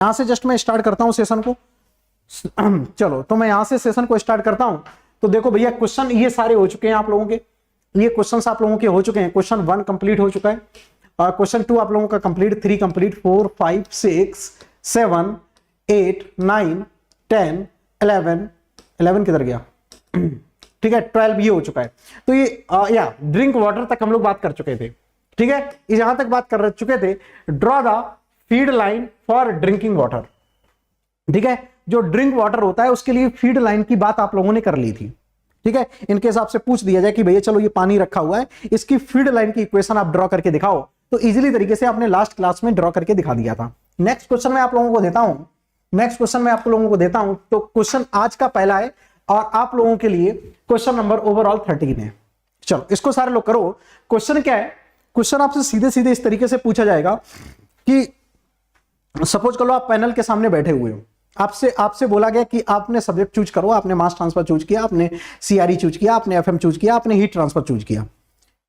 यहां से जस्ट मैं स्टार्ट करता हूं सेशन को। चलो तो मैं यहां से सेशन को स्टार्ट करता हूं। तो देखो भैया क्वेश्चन ये सारे हो चुके हैं आप लोगों के, ये क्वेश्चंस आप लोगों के हो चुके हैं। क्वेश्चन 1 कंप्लीट हो चुका है, क्वेश्चन 2 आप लोगों का कंप्लीट, 3 कंप्लीट, 4 5 6 7 8 9 10 11 किधर गया, ठीक है 12 ये हो चुका है। तो ये या ड्रिंक वाटर तक हम लोग बात कर चुके थे, ठीक है। यहां तक बात कर चुके थे, draw the feed line for drinking water, ठीक है। जो ड्रिंक वाटर होता है उसके लिए फीड लाइन की बात आप लोगों ने कर ली थी, ठीक है। इनके हिसाब से पूछ दिया जाए कि भैया चलो ये पानी रखा हुआ है, इसकी फीड लाइन की इक्वेशन आप ड्रॉ करके दिखाओ, तो इजीली तरीके से आपने लास्ट क्लास में ड्रॉ करके दिखा दिया था। नेक्स्ट क्वेश्चन मैं आप लोगों को देता हूं, नेक्स्ट क्वेश्चन मैं आप लोगों को देता हूं। तो क्वेश्चन आज का पहला है और आप लोगों के लिए क्वेश्चन नंबर ओवरऑल 13 है। चलो इसको सारे लोग करो। क्वेश्चन क्या है, क्वेश्चन आपसे सीधे सीधे इस तरीके से पूछा जाएगा कि सपोज कर लो आप पैनल के सामने बैठे हुए हो, आपसे बोला गया कि आपने सब्जेक्ट चूज करो, आपने मास ट्रांसफर चूज किया, आपने सीआरई चूज किया, आपने एफएम चूज किया, आपने हीट ट्रांसफर चूज किया,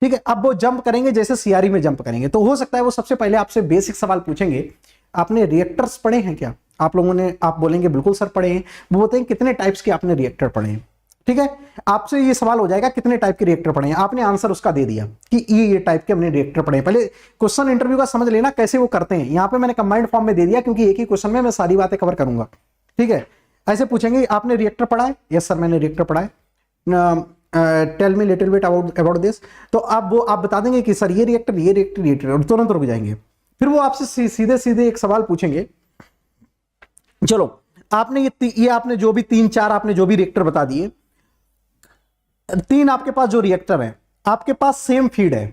ठीक है। अब वो जंप करेंगे जैसे सीआरई में जंप करेंगे, तो हो सकता है वो सबसे पहले आपसे बेसिक सवाल पूछेंगे, आपने रिएक्टर्स पढ़े हैं क्या? आप लोगों ने, आप बोलेंगे बिल्कुल सर पढ़े हैं। वो बोलते हैं कितने टाइप्स के आपने रिएक्टर पढ़े हैं, ठीक है। आपसे ये सवाल हो जाएगा कितने टाइप के रिएक्टर पढ़े हैं, आपने आंसर उसका दे दिया कि ये टाइप के हमने रिएक्टर पढ़े हैं। पहले क्वेश्चन इंटरव्यू का समझ लेना कैसे वो करते हैं। यहां पे मैंने कंबाइंड फॉर्म में दे दिया क्योंकि एक ही क्वेश्चन में मैं सारी बातें कवर करूंगा, ठीक है। ऐसे पूछेंगे आपने रिएक्टर पढ़ा है? यस सर मैंने रिएक्टर पढ़ा है। Tell me little bit about this. तो आप बता देंगे कि सर ये रिएक्टर ये रिएक्टर ये रिएक्टर, तुरंत रुक जाएंगे। फिर वो आपसे सीधे सीधे एक सवाल पूछेंगे, चलो आपने ये आपने जो भी 3-4 आपने जो भी रिएक्टर बता दिए, 3 आपके पास जो रिएक्टर है आपके पास सेम फीड है,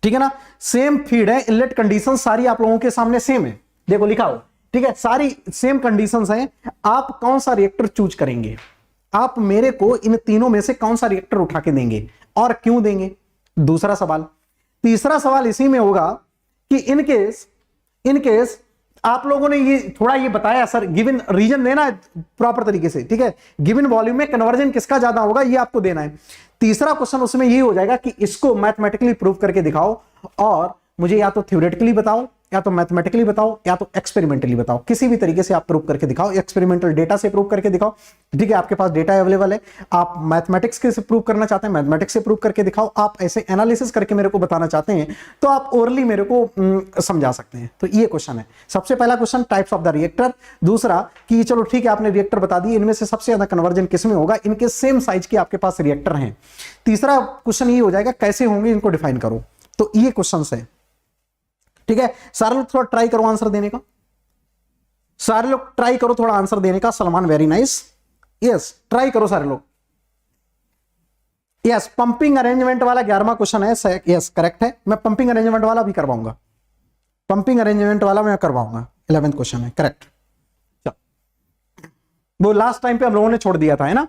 ठीक है ना, सेम फीड है, इनलेट कंडीशन सारी आप लोगों के सामने सेम है, देखो लिखा हो, ठीक है, सारी सेम कंडीशंस हैं। आप कौन सा रिएक्टर चूज करेंगे? आप मेरे को इन तीनों में से कौन सा रिएक्टर उठा के देंगे और क्यों देंगे? दूसरा सवाल। तीसरा सवाल इसी में होगा कि इनकेस आप लोगों ने ये थोड़ा ये बताया सर, गिवन रीजन देना है प्रॉपर तरीके से, ठीक है। गिवन वॉल्यूम में कन्वर्जन किसका ज्यादा होगा ये आपको देना है। तीसरा क्वेश्चन उसमें ये हो जाएगा कि इसको मैथमेटिकली प्रूव करके दिखाओ, और मुझे या तो थ्योरेटिकली बताओ, या तो मैथमेटिकली बताओ, या तो एक्सपेरिमेंटली बताओ, किसी भी तरीके से आप प्रूव करके दिखाओ। एक्सपेरिमेंटल डेटा से प्रूव करके दिखाओ, ठीक है, आपके पास डेटा अवेलेबल है। आप मैथमेटिक्स के से प्रूव करना चाहते हैं, मैथमेटिक्स से प्रूव करके दिखाओ। आप ऐसे एनालिसिस करके मेरे को बताना चाहते हैं तो आप ओरली मेरे को समझा सकते हैं। तो ये क्वेश्चन है। सबसे पहला question types of the reactor. दूसरा कि चलो ठीक है आपने रिएक्टर बता दिए, इनमें से सबसे ज्यादा कन्वर्जन किसमें होगा, इनके सेम साइज के आपके पास रिएक्टर हैं। तीसरा क्वेश्चन ये हो जाएगा कैसे होंगे इनको डिफाइन करो। तो ये क्वेश्चन है, ठीक है। सारे लोग थोड़ा ट्राई करो आंसर देने का, सारे लोग ट्राई करो थोड़ा आंसर देने का। Salman very nice, yes try करो सारे लोग। यस पंपिंग अरेंजमेंट वाला 11वां क्वेश्चन है, यस करेक्ट है। मैं पंपिंग अरेंजमेंट वाला भी करवाऊंगा, पंपिंग अरेंजमेंट वाला मैं करवाऊंगा। 11वां क्वेश्चन है करेक्ट। वो लास्ट टाइम पे हम लोगों ने छोड़ दिया था, है ना।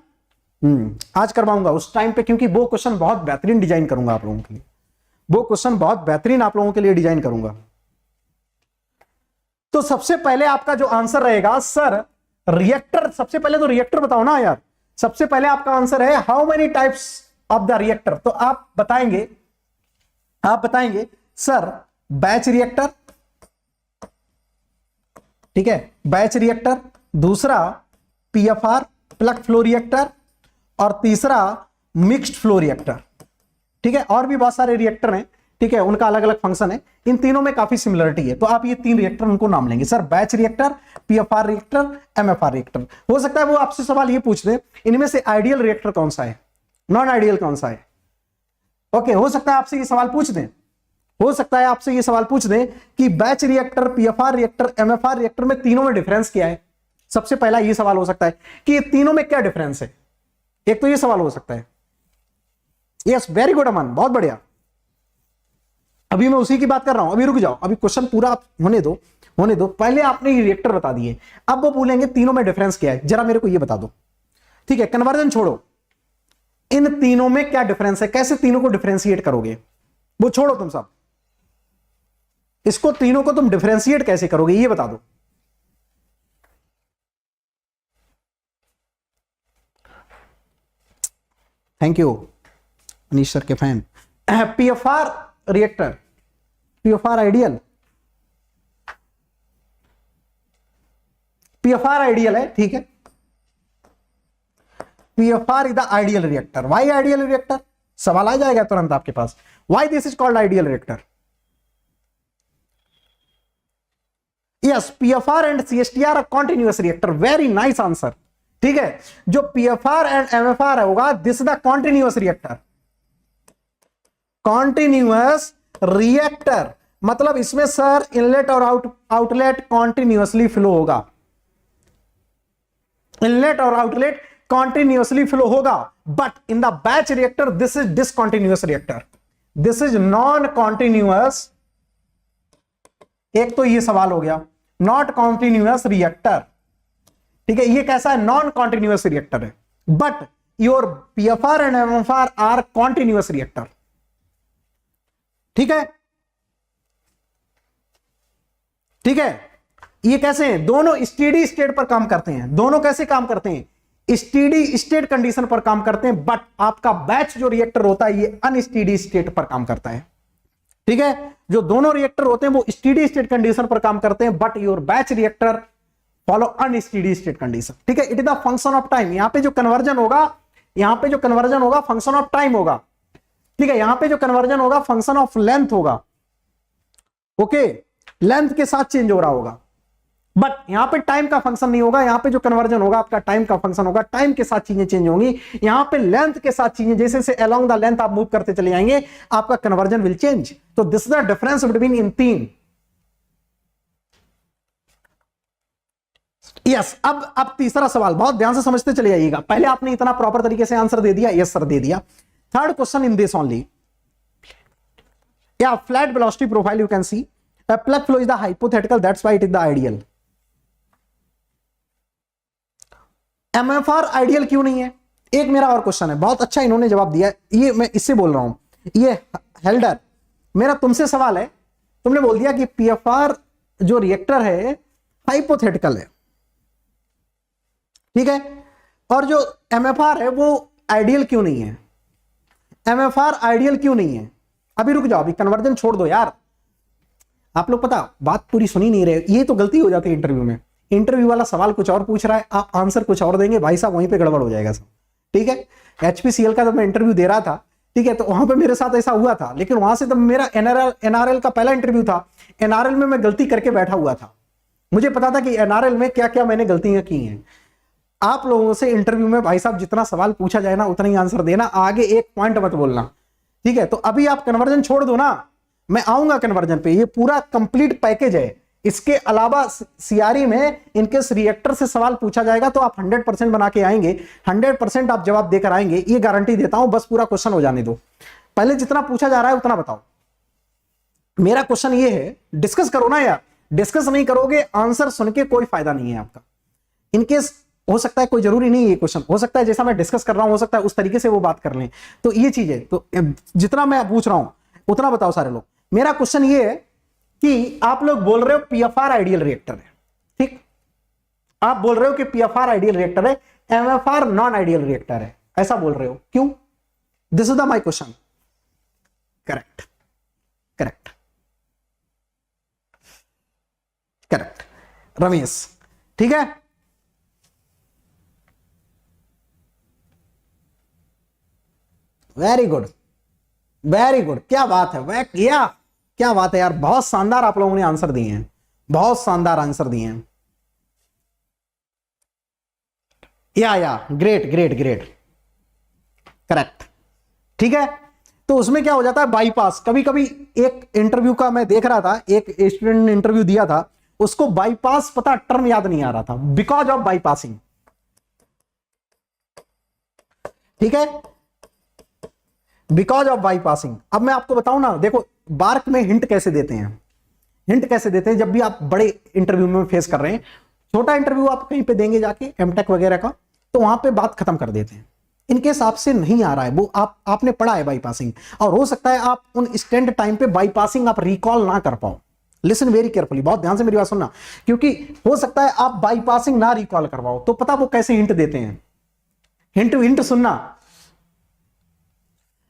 आज करवाऊंगा उस टाइम पे, क्योंकि वो क्वेश्चन बहुत बेहतरीन डिजाइन करूंगा आप लोगों के लिए, वो क्वेश्चन बहुत बेहतरीन आप लोगों के लिए डिजाइन करूंगा। तो सबसे पहले आपका जो आंसर रहेगा सर रिएक्टर, सबसे पहले तो रिएक्टर बताओ ना यार। सबसे पहले आपका आंसर है how many types of the reactor. तो आप बताएंगे सर बैच रिएक्टर, ठीक है, बैच रिएक्टर। दूसरा पीएफआर प्लग फ्लो रिएक्टर, और तीसरा मिक्स्ड फ्लो रिएक्टर, ठीक है। और भी बहुत सारे रिएक्टर हैं, ठीक है, उनका अलग अलग फंक्शन है। इन तीनों में काफी सिमिलरिटी है, तो आप ये 3 रिएक्टर उनको नाम लेंगे sir, batch reactor, PFR reactor, MFR reactor. हो सकता है वो आपसे सवाल ये पूछ दे इनमें से आइडियल रिएक्टर कौन सा है, नॉन आइडियल कौन सा है। ओके, हो सकता है आपसे ये सवाल पूछ दें, हो सकता है आपसे ये सवाल पूछ दें कि batch reactor, PFR reactor, MFR reactor में तीनों में डिफरेंस क्या है। सबसे पहला ये सवाल हो सकता है कि ये तीनों में क्या डिफरेंस है, एक तो ये सवाल हो सकता है। यस वेरी गुड अमन, बहुत बढ़िया। अभी मैं उसी की बात कर रहा हूं, अभी रुक जाओ, अभी क्वेश्चन पूरा होने दो। पहले आपने ये रिएक्टर बता दिए, अब वो बोलेंगे तीनों में डिफरेंस क्या है, जरा मेरे को ये बता दो, ठीक है। कन्वर्जन छोड़ो, इन तीनों में क्या डिफरेंस है, कैसे तीनों को डिफरेंशिएट करोगे, वो छोड़ो तुम सब, इसको तीनों को तुम डिफरेंशिएट कैसे करोगे ये बता दो। थैंक यू अनीश सर के fan. PFR reactor, PFR ideal, PFR ideal है, ठीक है। PFR is the ideal reactor. Why ideal reactor? सवाल आ जाएगा तुरंत आपके पास, why this is called ideal reactor. Yes, PFR and CSTR are continuous reactor. Very nice answer, ठीक है। जो PFR एंड MFR होगा, this is the continuous reactor. Continuous reactor मतलब इसमें सर इनलेट और आउटलेट कॉन्टिन्यूअसली फ्लो होगा। Inlet और outlet continuously flow होगा, but in the batch reactor this is discontinuous reactor, this is non continuous. एक तो ये सवाल हो गया, नॉट कॉन्टिन्यूअस रिएक्टर, ठीक है। ये कैसा है? नॉन कॉन्टिन्यूअस रिएक्टर है, but your PFR and MFR are continuous reactor, ठीक है, ठीक है। ये कैसे हैं? दोनों स्टेडी स्टेट पर काम करते हैं। दोनों कैसे काम करते हैं? स्टेडी स्टेट कंडीशन पर काम करते हैं, बट आपका बैच जो रिएक्टर होता है ये अनस्टेडी स्टेट पर काम करता है, ठीक है। जो दोनों रिएक्टर होते हैं वो स्टेडी स्टेट कंडीशन पर काम करते हैं, but your batch reactor follow unsteady state condition, ठीक है। It is the function of time. यहां पे जो कन्वर्जन होगा, यहां पे जो कन्वर्जन होगा फंक्शन ऑफ टाइम होगा, ठीक है। यहां पे जो कन्वर्जन होगा फंक्शन ऑफ लेंथ होगा, ओके, लेंथ के साथ चेंज हो रहा होगा, बट यहां पे टाइम का फंक्शन नहीं होगा। यहां पे जो कन्वर्जन होगा आपका टाइम का फंक्शन होगा, टाइम के साथ चीजें चेंज होंगी। यहां पे लेंथ के साथ चीजें जैसे जैसे अलोंग द लेंथ आप मूव करते चले जाएंगे, आपका कन्वर्जन विल चेंज। तो this is the difference between इन तीन। यस, अब तीसरा सवाल बहुत ध्यान से समझते चले जाइएगा। पहले आपने इतना प्रॉपर तरीके से आंसर दे दिया, यस सर दे दिया। Third question in this only, या flat velocity profile you can see a plug flow is the hypothetical, that's why it is the ideal। MFR ideal क्यों नहीं है? एक मेरा और क्वेश्चन है, बहुत अच्छा इन्होंने जवाब दिया। ये मैं इससे बोल रहा हूं, ये हेल्डर, मेरा तुमसे सवाल है, तुमने बोल दिया कि PFR जो रिएक्टर है हाइपोथेटिकल है, ठीक है, और जो MFR है वो आइडियल क्यों नहीं है? MFR आइडियल क्यों नहीं है? अभी रुक जाओ, अभी कन्वर्जन छोड़ दो यार। आप लोग पता बात पूरी सुनी नहीं रहे, ये तो गलती हो जाती है इंटरव्यू में। इंटरव्यू वाला सवाल कुछ और पूछ रहा है, आप आंसर कुछ और देंगे, भाई साहब वहीं पे गड़बड़ हो जाएगा सब, ठीक है। HPCL का जब मैं इंटरव्यू दे रहा था, ठीक है, तो वहां पे मेरे साथ ऐसा हुआ था, लेकिन वहां से तब मेरा NRL का पहला इंटरव्यू था। NRL में मैं गलती करके बैठा हुआ था, मुझे पता था कि NRL में क्या क्या मैंने गलतियां की हैं। आप लोगों से इंटरव्यू में भाई साहब जितना सवाल पूछा जाए ना उतना ही आंसर देना, आगे एक पॉइंट मत बोलना, ठीक है। तो अभी आप कन्वर्जन छोड़ दो ना, मैं आऊंगा कन्वर्जन पे, ये पूरा कंप्लीट पैकेज है। इसके अलावा CRE में इनकेस रिएक्टर से सवाल पूछा जाएगा तो आप 100% बना के आएंगे, 100% आप जवाब देकर आएंगे, ये गारंटी देता हूं। बस पूरा क्वेश्चन हो जाने दो, पहले जितना पूछा जा रहा है उतना बताओ। मेरा क्वेश्चन ये है, डिस्कस करो ना यार, डिस्कस नहीं करोगे आंसर सुन के कोई फायदा नहीं है आपका। इनकेस हो सकता है, कोई जरूरी नहीं है ये क्वेश्चन, हो सकता है जैसा मैं डिस्कस कर रहा हूं हो सकता है उस तरीके से वो बात कर लें, तो ये चीज है। तो जितना मैं पूछ रहा हूं उतना बताओ सारे लोग। मेरा क्वेश्चन ये है कि आप लोग बोल रहे हो PFR आइडियल रिएक्टर है, ठीक, आप बोल रहे हो कि PFR आइडियल रिएक्टर है, MFR नॉन आइडियल रिएक्टर है, ऐसा बोल रहे हो, क्यों? This is the my question. Correct, correct, correct Ramesh, ठीक है। वेरी गुड, वेरी गुड, क्या बात है, वह क्या बात है यार, बहुत शानदार आप लोगों ने आंसर दिए हैं, बहुत शानदार आंसर दिए हैं। या ग्रेट ग्रेट ग्रेट, करेक्ट, ठीक है। तो उसमें क्या हो जाता है, बाईपास। कभी कभी एक इंटरव्यू का मैं देख रहा था, एक स्टूडेंट ने इंटरव्यू दिया था, उसको बाईपास पता टर्म याद नहीं आ रहा था, बिकॉज ऑफ बाईपासिंग, ठीक है, बिकॉज ऑफ बाईपासिंग। अब मैं आपको बताऊं ना, देखो बार्क में हिंट कैसे देते हैं, हिंट कैसे देते हैं जब भी आप बड़े इंटरव्यू में फेस कर रहे हैं। छोटा इंटरव्यू आप कहीं पे देंगे जाके एमटेक वगैरह का, तो वहां पे बात खत्म कर देते हैं। इनकेस आपसे नहीं आ रहा है वो, आपने पढ़ा है बाईपासिंग, और हो सकता है आप उन स्टैंड टाइम पे बाईपासिंग आप रिकॉल ना कर पाओ। लिसन वेरी केयरफुली, बहुत ध्यान से मेरी बात सुनना, क्योंकि हो सकता है आप बाईपासिंग ना रिकॉल करवाओ। तो पता वो कैसे हिंट देते हैं, हिंट सुनना।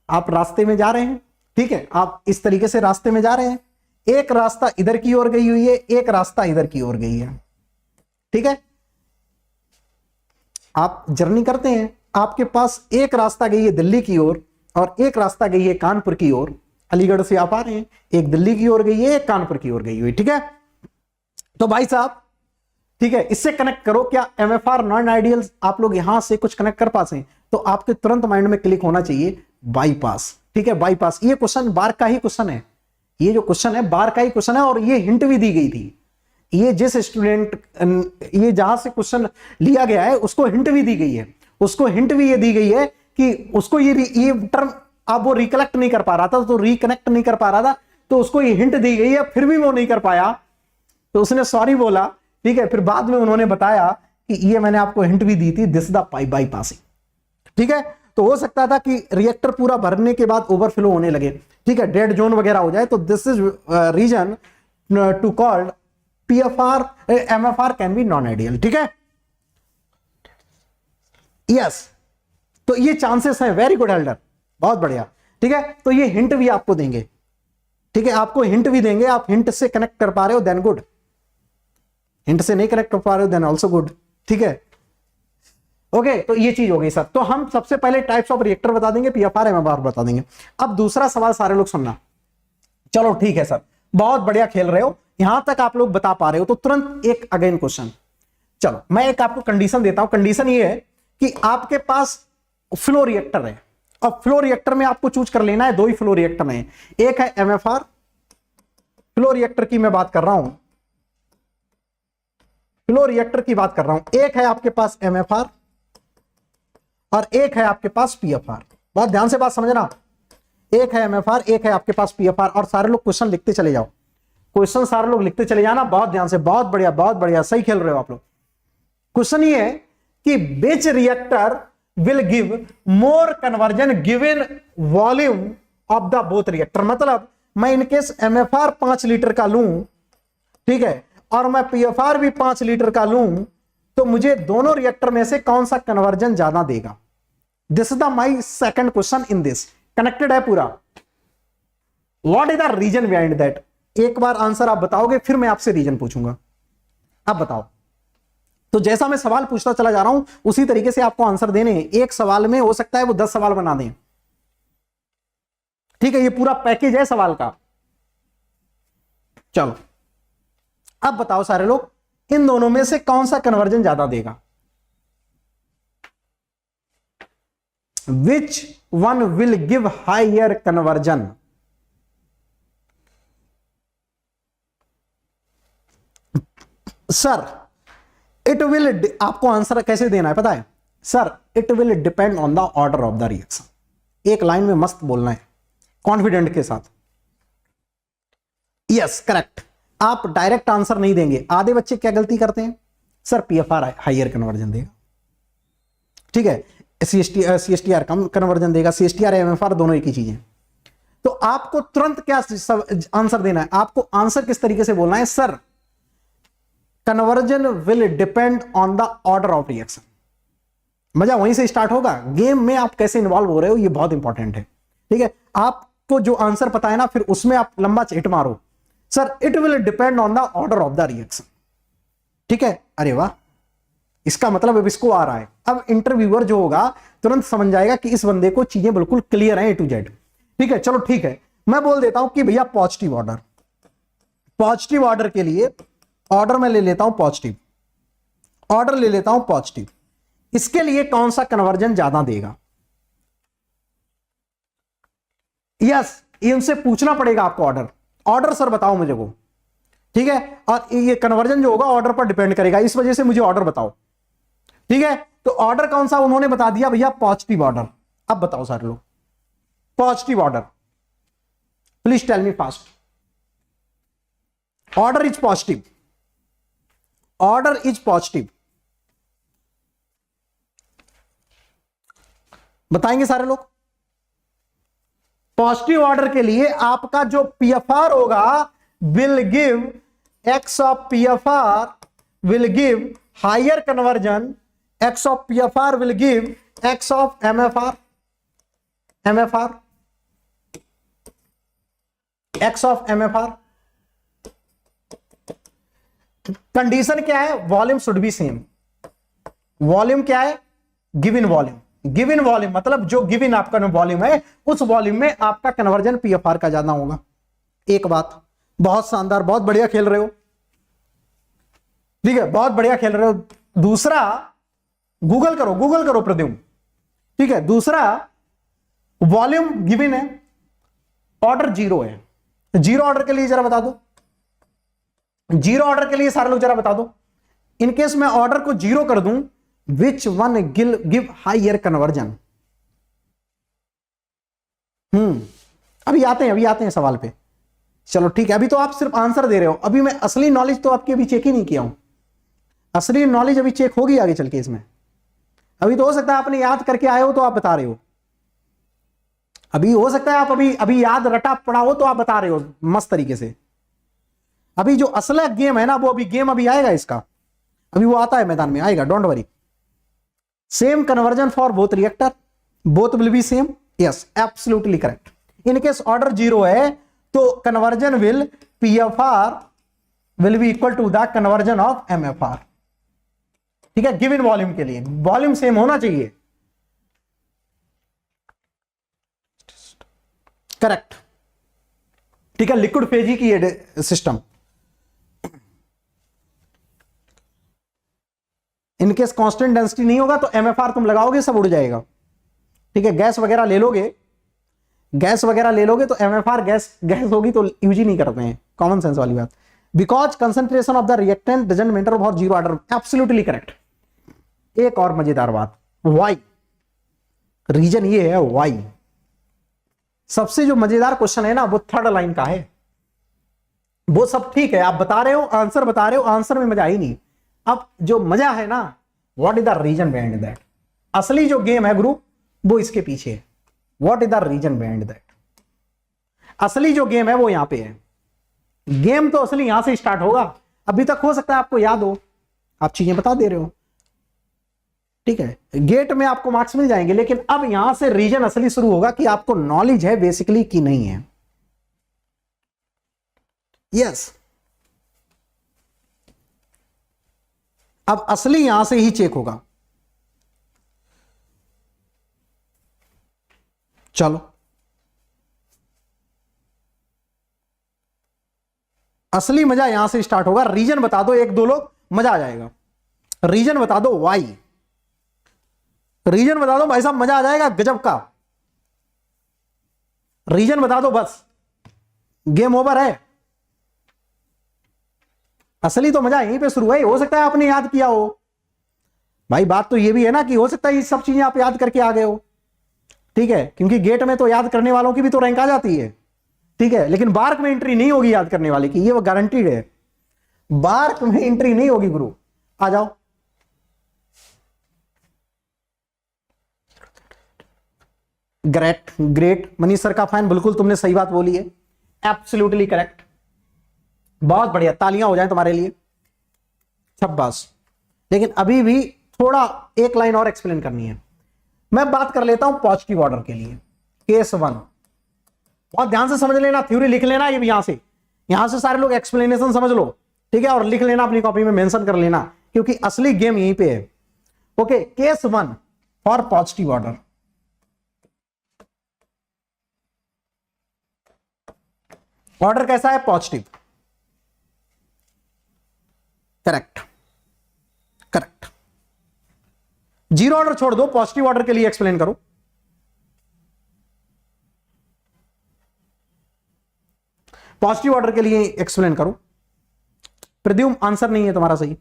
आप रास्ते में जा रहे हैं, ठीक है, आप इस तरीके से रास्ते में जा रहे हैं, एक रास्ता इधर की ओर गई हुई है, एक रास्ता इधर की ओर गई है, ठीक है। आप जर्नी करते हैं, आपके पास एक रास्ता गई है दिल्ली की ओर और एक रास्ता गई है कानपुर की ओर। अलीगढ़ से आप आ रहे हैं, एक दिल्ली की ओर गई है, एक कानपुर की ओर गई हुई, ठीक है। तो भाई साहब, ठीक है, इससे कनेक्ट करो। क्या एमएफआर नॉन आइडियल आप लोग यहां से कुछ कनेक्ट कर पाते, तो आपके तुरंत माइंड में क्लिक होना चाहिए बाईपास, ठीक है, बाईपास। ये क्वेश्चन बार का ही क्वेश्चन है, ये जो क्वेश्चन है बार का ही क्वेश्चन है, और ये हिंट भी दी गई थी। ये जिस स्टूडेंट, ये जहां से क्वेश्चन लिया गया है उसको हिंट भी दी गई है, उसको हिंट भी ये दी गई है कि उसको ये टर्म अब वो रिकलेक्ट नहीं कर पा रहा था, तो रिकनेक्ट नहीं कर पा रहा था, तो उसको ये हिंट दी गई है, फिर भी वो नहीं कर पाया, तो उसने सॉरी बोला, ठीक है। फिर बाद में उन्होंने बताया कि ये मैंने आपको हिंट भी दी थी, दिस द बाईपासिंग, ठीक है। तो हो सकता था कि रिएक्टर पूरा भरने के बाद ओवरफ्लो होने लगे, ठीक है, डेड जोन वगैरह हो जाए, तो this is reason to called PFR, MFR can be non ideal, ठीक है, यस। तो ये चांसेस हैं, वेरी गुड हेल्डर, बहुत बढ़िया, ठीक है। तो ये हिंट भी आपको देंगे, ठीक है, आपको हिंट भी देंगे, आप हिंट से कनेक्ट कर पा रहे हो देन गुड, हिंट से नहीं कनेक्ट कर पा रहे हो देन ऑल्सो गुड, ठीक है, ओके। तो ये चीज हो गई सर। तो हम सबसे पहले टाइप्स ऑफ रिएक्टर बता देंगे, पीएफआर एमएफआर बता देंगे। अब दूसरा सवाल सारे लोग सुनना, चलो ठीक है सर, बहुत बढ़िया खेल रहे हो, यहां तक आप लोग बता पा रहे हो, तो तुरंत एक अगेन क्वेश्चन। चलो मैं एक आपको कंडीशन देता हूं, कंडीशन ये है कि आपके पास फ्लो रिएक्टर है, और फ्लो रिएक्टर में आपको चूज कर लेना है, दो ही फ्लो रिएक्टर हैं, एक है एमएफआर, फ्लो रिएक्टर की मैं बात कर रहा हूं, फ्लो रिएक्टर की बात कर रहा हूं, एक है आपके पास एमएफआर और एक है आपके पास पीएफआर। बहुत ध्यान से बात समझना, एक है एमएफआर, एक है आपके पास पीएफआर, और सारे लोग क्वेश्चन लिखते चले जाओ, क्वेश्चन सारे लोग लिखते चले जाना बहुत ध्यान से, बहुत बढ़िया, बहुत बढ़िया, सही खेल रहे हो आप लोग। क्वेश्चन ये है कि which reactor will give more conversion given volume of the both reactor. मतलब मैं इनकेस एमएफआर 5 लीटर का लूं, ठीक है, और मैं पीएफआर भी 5 लीटर का लूं, तो मुझे दोनों रिएक्टर में से कौन सा कन्वर्जन ज्यादा देगा। This is the my second question in this, connected है पूरा। What is the reason behind that, एक बार आंसर आप बताओगे, फिर मैं आपसे रीजन पूछूंगा, आप बताओ। तो जैसा मैं सवाल पूछता चला जा रहा हूं उसी तरीके से आपको आंसर देने हैं, एक सवाल में हो सकता है वो 10 सवाल बना दें, ठीक है, ये पूरा पैकेज है सवाल का। चलो अब बताओ सारे लोग, इन दोनों में से कौन सा कन्वर्जन ज्यादा देगा। Which one will give higher conversion. Sir it will, आपको आंसर कैसे देना है पता है sir, it will depend on the order of the reaction. एक लाइन में मस्त बोलना है, कॉन्फिडेंट के साथ, यस करेक्ट। आप डायरेक्ट आंसर नहीं देंगे। आधे बच्चे क्या गलती करते हैं, सर पीएफआर हायर कन्वर्जन देगा, ठीक है, सीएसटीआर कम कन्वर्जन देगा, सीएसटीआर एमएफआर दोनों एक ही चीज है। तो आपको तुरंत क्या आंसर देना है, आपको आंसर किस तरीके से बोलना है, sir conversion will depend on the order of reaction. मजा वहीं से स्टार्ट होगा, गेम में आप कैसे इन्वॉल्व हो रहे हो ये बहुत इंपॉर्टेंट है, ठीक है। आपको जो आंसर पता है ना, फिर उसमें आप लंबा हिट मारो, sir it will depend on the order of the reaction, ठीक है। अरे वाह, इसका मतलब अब इसको आ रहा है। अब इंटरव्यूअर जो होगा तुरंत समझ जाएगा कि इस बंदे को चीजें बिल्कुल क्लियर हैं A to Z, ठीक है। चलो ठीक है, मैं बोल देता हूं कि भैया पॉजिटिव ऑर्डर, पॉजिटिव ऑर्डर के लिए ऑर्डर में ले लेता हूं पॉजिटिव, ऑर्डर ले लेता हूं पॉजिटिव, इसके लिए कौन सा कन्वर्जन ज्यादा देगा। यस, इनसे पूछना पड़ेगा आपको ऑर्डर, ऑर्डर सर बताओ मुझे वो, ठीक है। और ये कन्वर्जन जो होगा ऑर्डर पर डिपेंड करेगा, इस वजह से मुझे ऑर्डर बताओ, ठीक है। तो ऑर्डर कौन सा उन्होंने बता दिया भैया, पॉजिटिव ऑर्डर। अब बताओ सारे लोग, positive order, please tell me fast. Order is positive, order is positive, बताएंगे सारे लोग। पॉजिटिव ऑर्डर के लिए आपका जो पीएफआर होगा will give, X of PFR will give higher conversion, X of PFR will give X of MFR, MFR, X of MFR. Condition क्या है, volume should be same, volume क्या है? Given volume. गिवन वॉल्यूम मतलब जो given आपका volume है उस volume में आपका कन्वर्जन पीएफआर का ज्यादा होगा। एक बात, बहुत शानदार, बहुत बढ़िया खेल रहे हो, ठीक है, बहुत बढ़िया खेल रहे हो। दूसरा, गूगल करो प्रद्युम्न, ठीक है। दूसरा, वॉल्यूम गिवन है, ऑर्डर जीरो है। जीरो ऑर्डर के लिए जरा बता दो, जीरो ऑर्डर के लिए सारे लोग जरा बता दो, इनकेस मैं ऑर्डर को जीरो कर दूं, which one give higher conversion? अभी आते हैं सवाल पे। चलो ठीक है, अभी तो आप सिर्फ आंसर दे रहे हो, अभी मैं असली नॉलेज तो आपकी अभी चेक ही नहीं किया हूं। असली नॉलेज अभी चेक होगी आगे चल के इसमें। अभी तो हो सकता है आपने याद करके आए हो तो आप बता रहे हो, अभी हो सकता है आप अभी याद रटा पड़ा हो तो आप बता रहे हो मस्त तरीके से। अभी जो असल गेम है ना, वो अभी गेम अभी आएगा इसका, अभी वो आता है मैदान में, आएगा, don't worry. Same conversion for both reactor, both will be same, yes absolutely correct. In case order zero है तो conversion will PFR will be equal to the conversion of MFR, ठीक है। गिवन वॉल्यूम के लिए volume same होना चाहिए, correct, ठीक है। लिक्विड फेज ही की सिस्टम, इनकेस कांस्टेंट डेंसिटी नहीं होगा तो एमएफआर तुम लगाओगे सब उड़ जाएगा, ठीक है। गैस वगैरह ले लोगे तो एमएफआर गैस होगी तो यूज ही नहीं करते हैं, कॉमन सेंस वाली बात। Because concentration of the reactant doesn't matter for zero order, absolutely correct. एक और मजेदार बात, वाई, रीजन ये है वाई। सबसे जो मजेदार क्वेश्चन है ना वो थर्ड लाइन का है। वो सब ठीक है, आप बता रहे हो, आंसर बता रहे हो, आंसर में मजा ही नहीं। अब जो मजा है ना, what is the reason behind that? असली जो गेम है गुरु वो इसके पीछे है। What is the reason behind that? असली जो गेम है वो यहां पे है। गेम तो असली यहां से स्टार्ट होगा। अभी तक हो सकता है आपको याद हो, आप चीजें बता दे रहे हो, ठीक है, गेट में आपको मार्क्स मिल जाएंगे, लेकिन अब यहां से रीजन असली शुरू होगा कि आपको नॉलेज है बेसिकली कि नहीं है। यस, अब असली यहां से ही चेक होगा। चलो, असली मजा यहां से स्टार्ट होगा। रीजन बता दो, एक दो लोग, मजा आ जाएगा। रीजन बता दो, वाई, रीजन बता दो भाई साहब, मजा आ जाएगा गजब का। रीजन बता दो, बस गेम ओवर है। असली तो मजा यहीं पे शुरू है। हो सकता है आपने याद किया हो भाई, बात तो ये भी है ना कि हो सकता है ये सब चीजें आप याद करके आ गए हो, ठीक है, क्योंकि गेट में तो याद करने वालों की भी तो रैंक आ जाती है, ठीक है, लेकिन बार्क में एंट्री नहीं होगी याद करने वाले की, ये वो गारंटीड है। बार्क में एंट्री नहीं होगी गुरु। आ जाओ, ग्रेट ग्रेट मनीष सर का फैन, बिल्कुल तुमने सही बात बोली है, एब्सोल्युटली करेक्ट, बहुत बढ़िया, तालियां हो जाएं तुम्हारे लिए, शाबाश। लेकिन अभी भी थोड़ा एक लाइन और एक्सप्लेन करनी है। मैं बात कर लेता हूं पॉजिटिव ऑर्डर के लिए, केस 1, बहुत ध्यान से समझ लेना, थ्योरी लिख लेना, ये यहां से सारे लोग एक्सप्लेनेशन समझ लो, ठीक है, और लिख लेना अपनी कॉपी में, मेंशन कर लेना, क्योंकि असली गेम यहीं पे है। Okay, case 1 for positive order. Order कैसा है? Positive, correct correct. Zero order छोड़ दो, पॉजिटिव ऑर्डर के लिए एक्सप्लेन करो। पॉजिटिव ऑर्डर के लिए एक्सप्लेन करो। प्रद्युम्न, आंसर नहीं है तुम्हारा सही,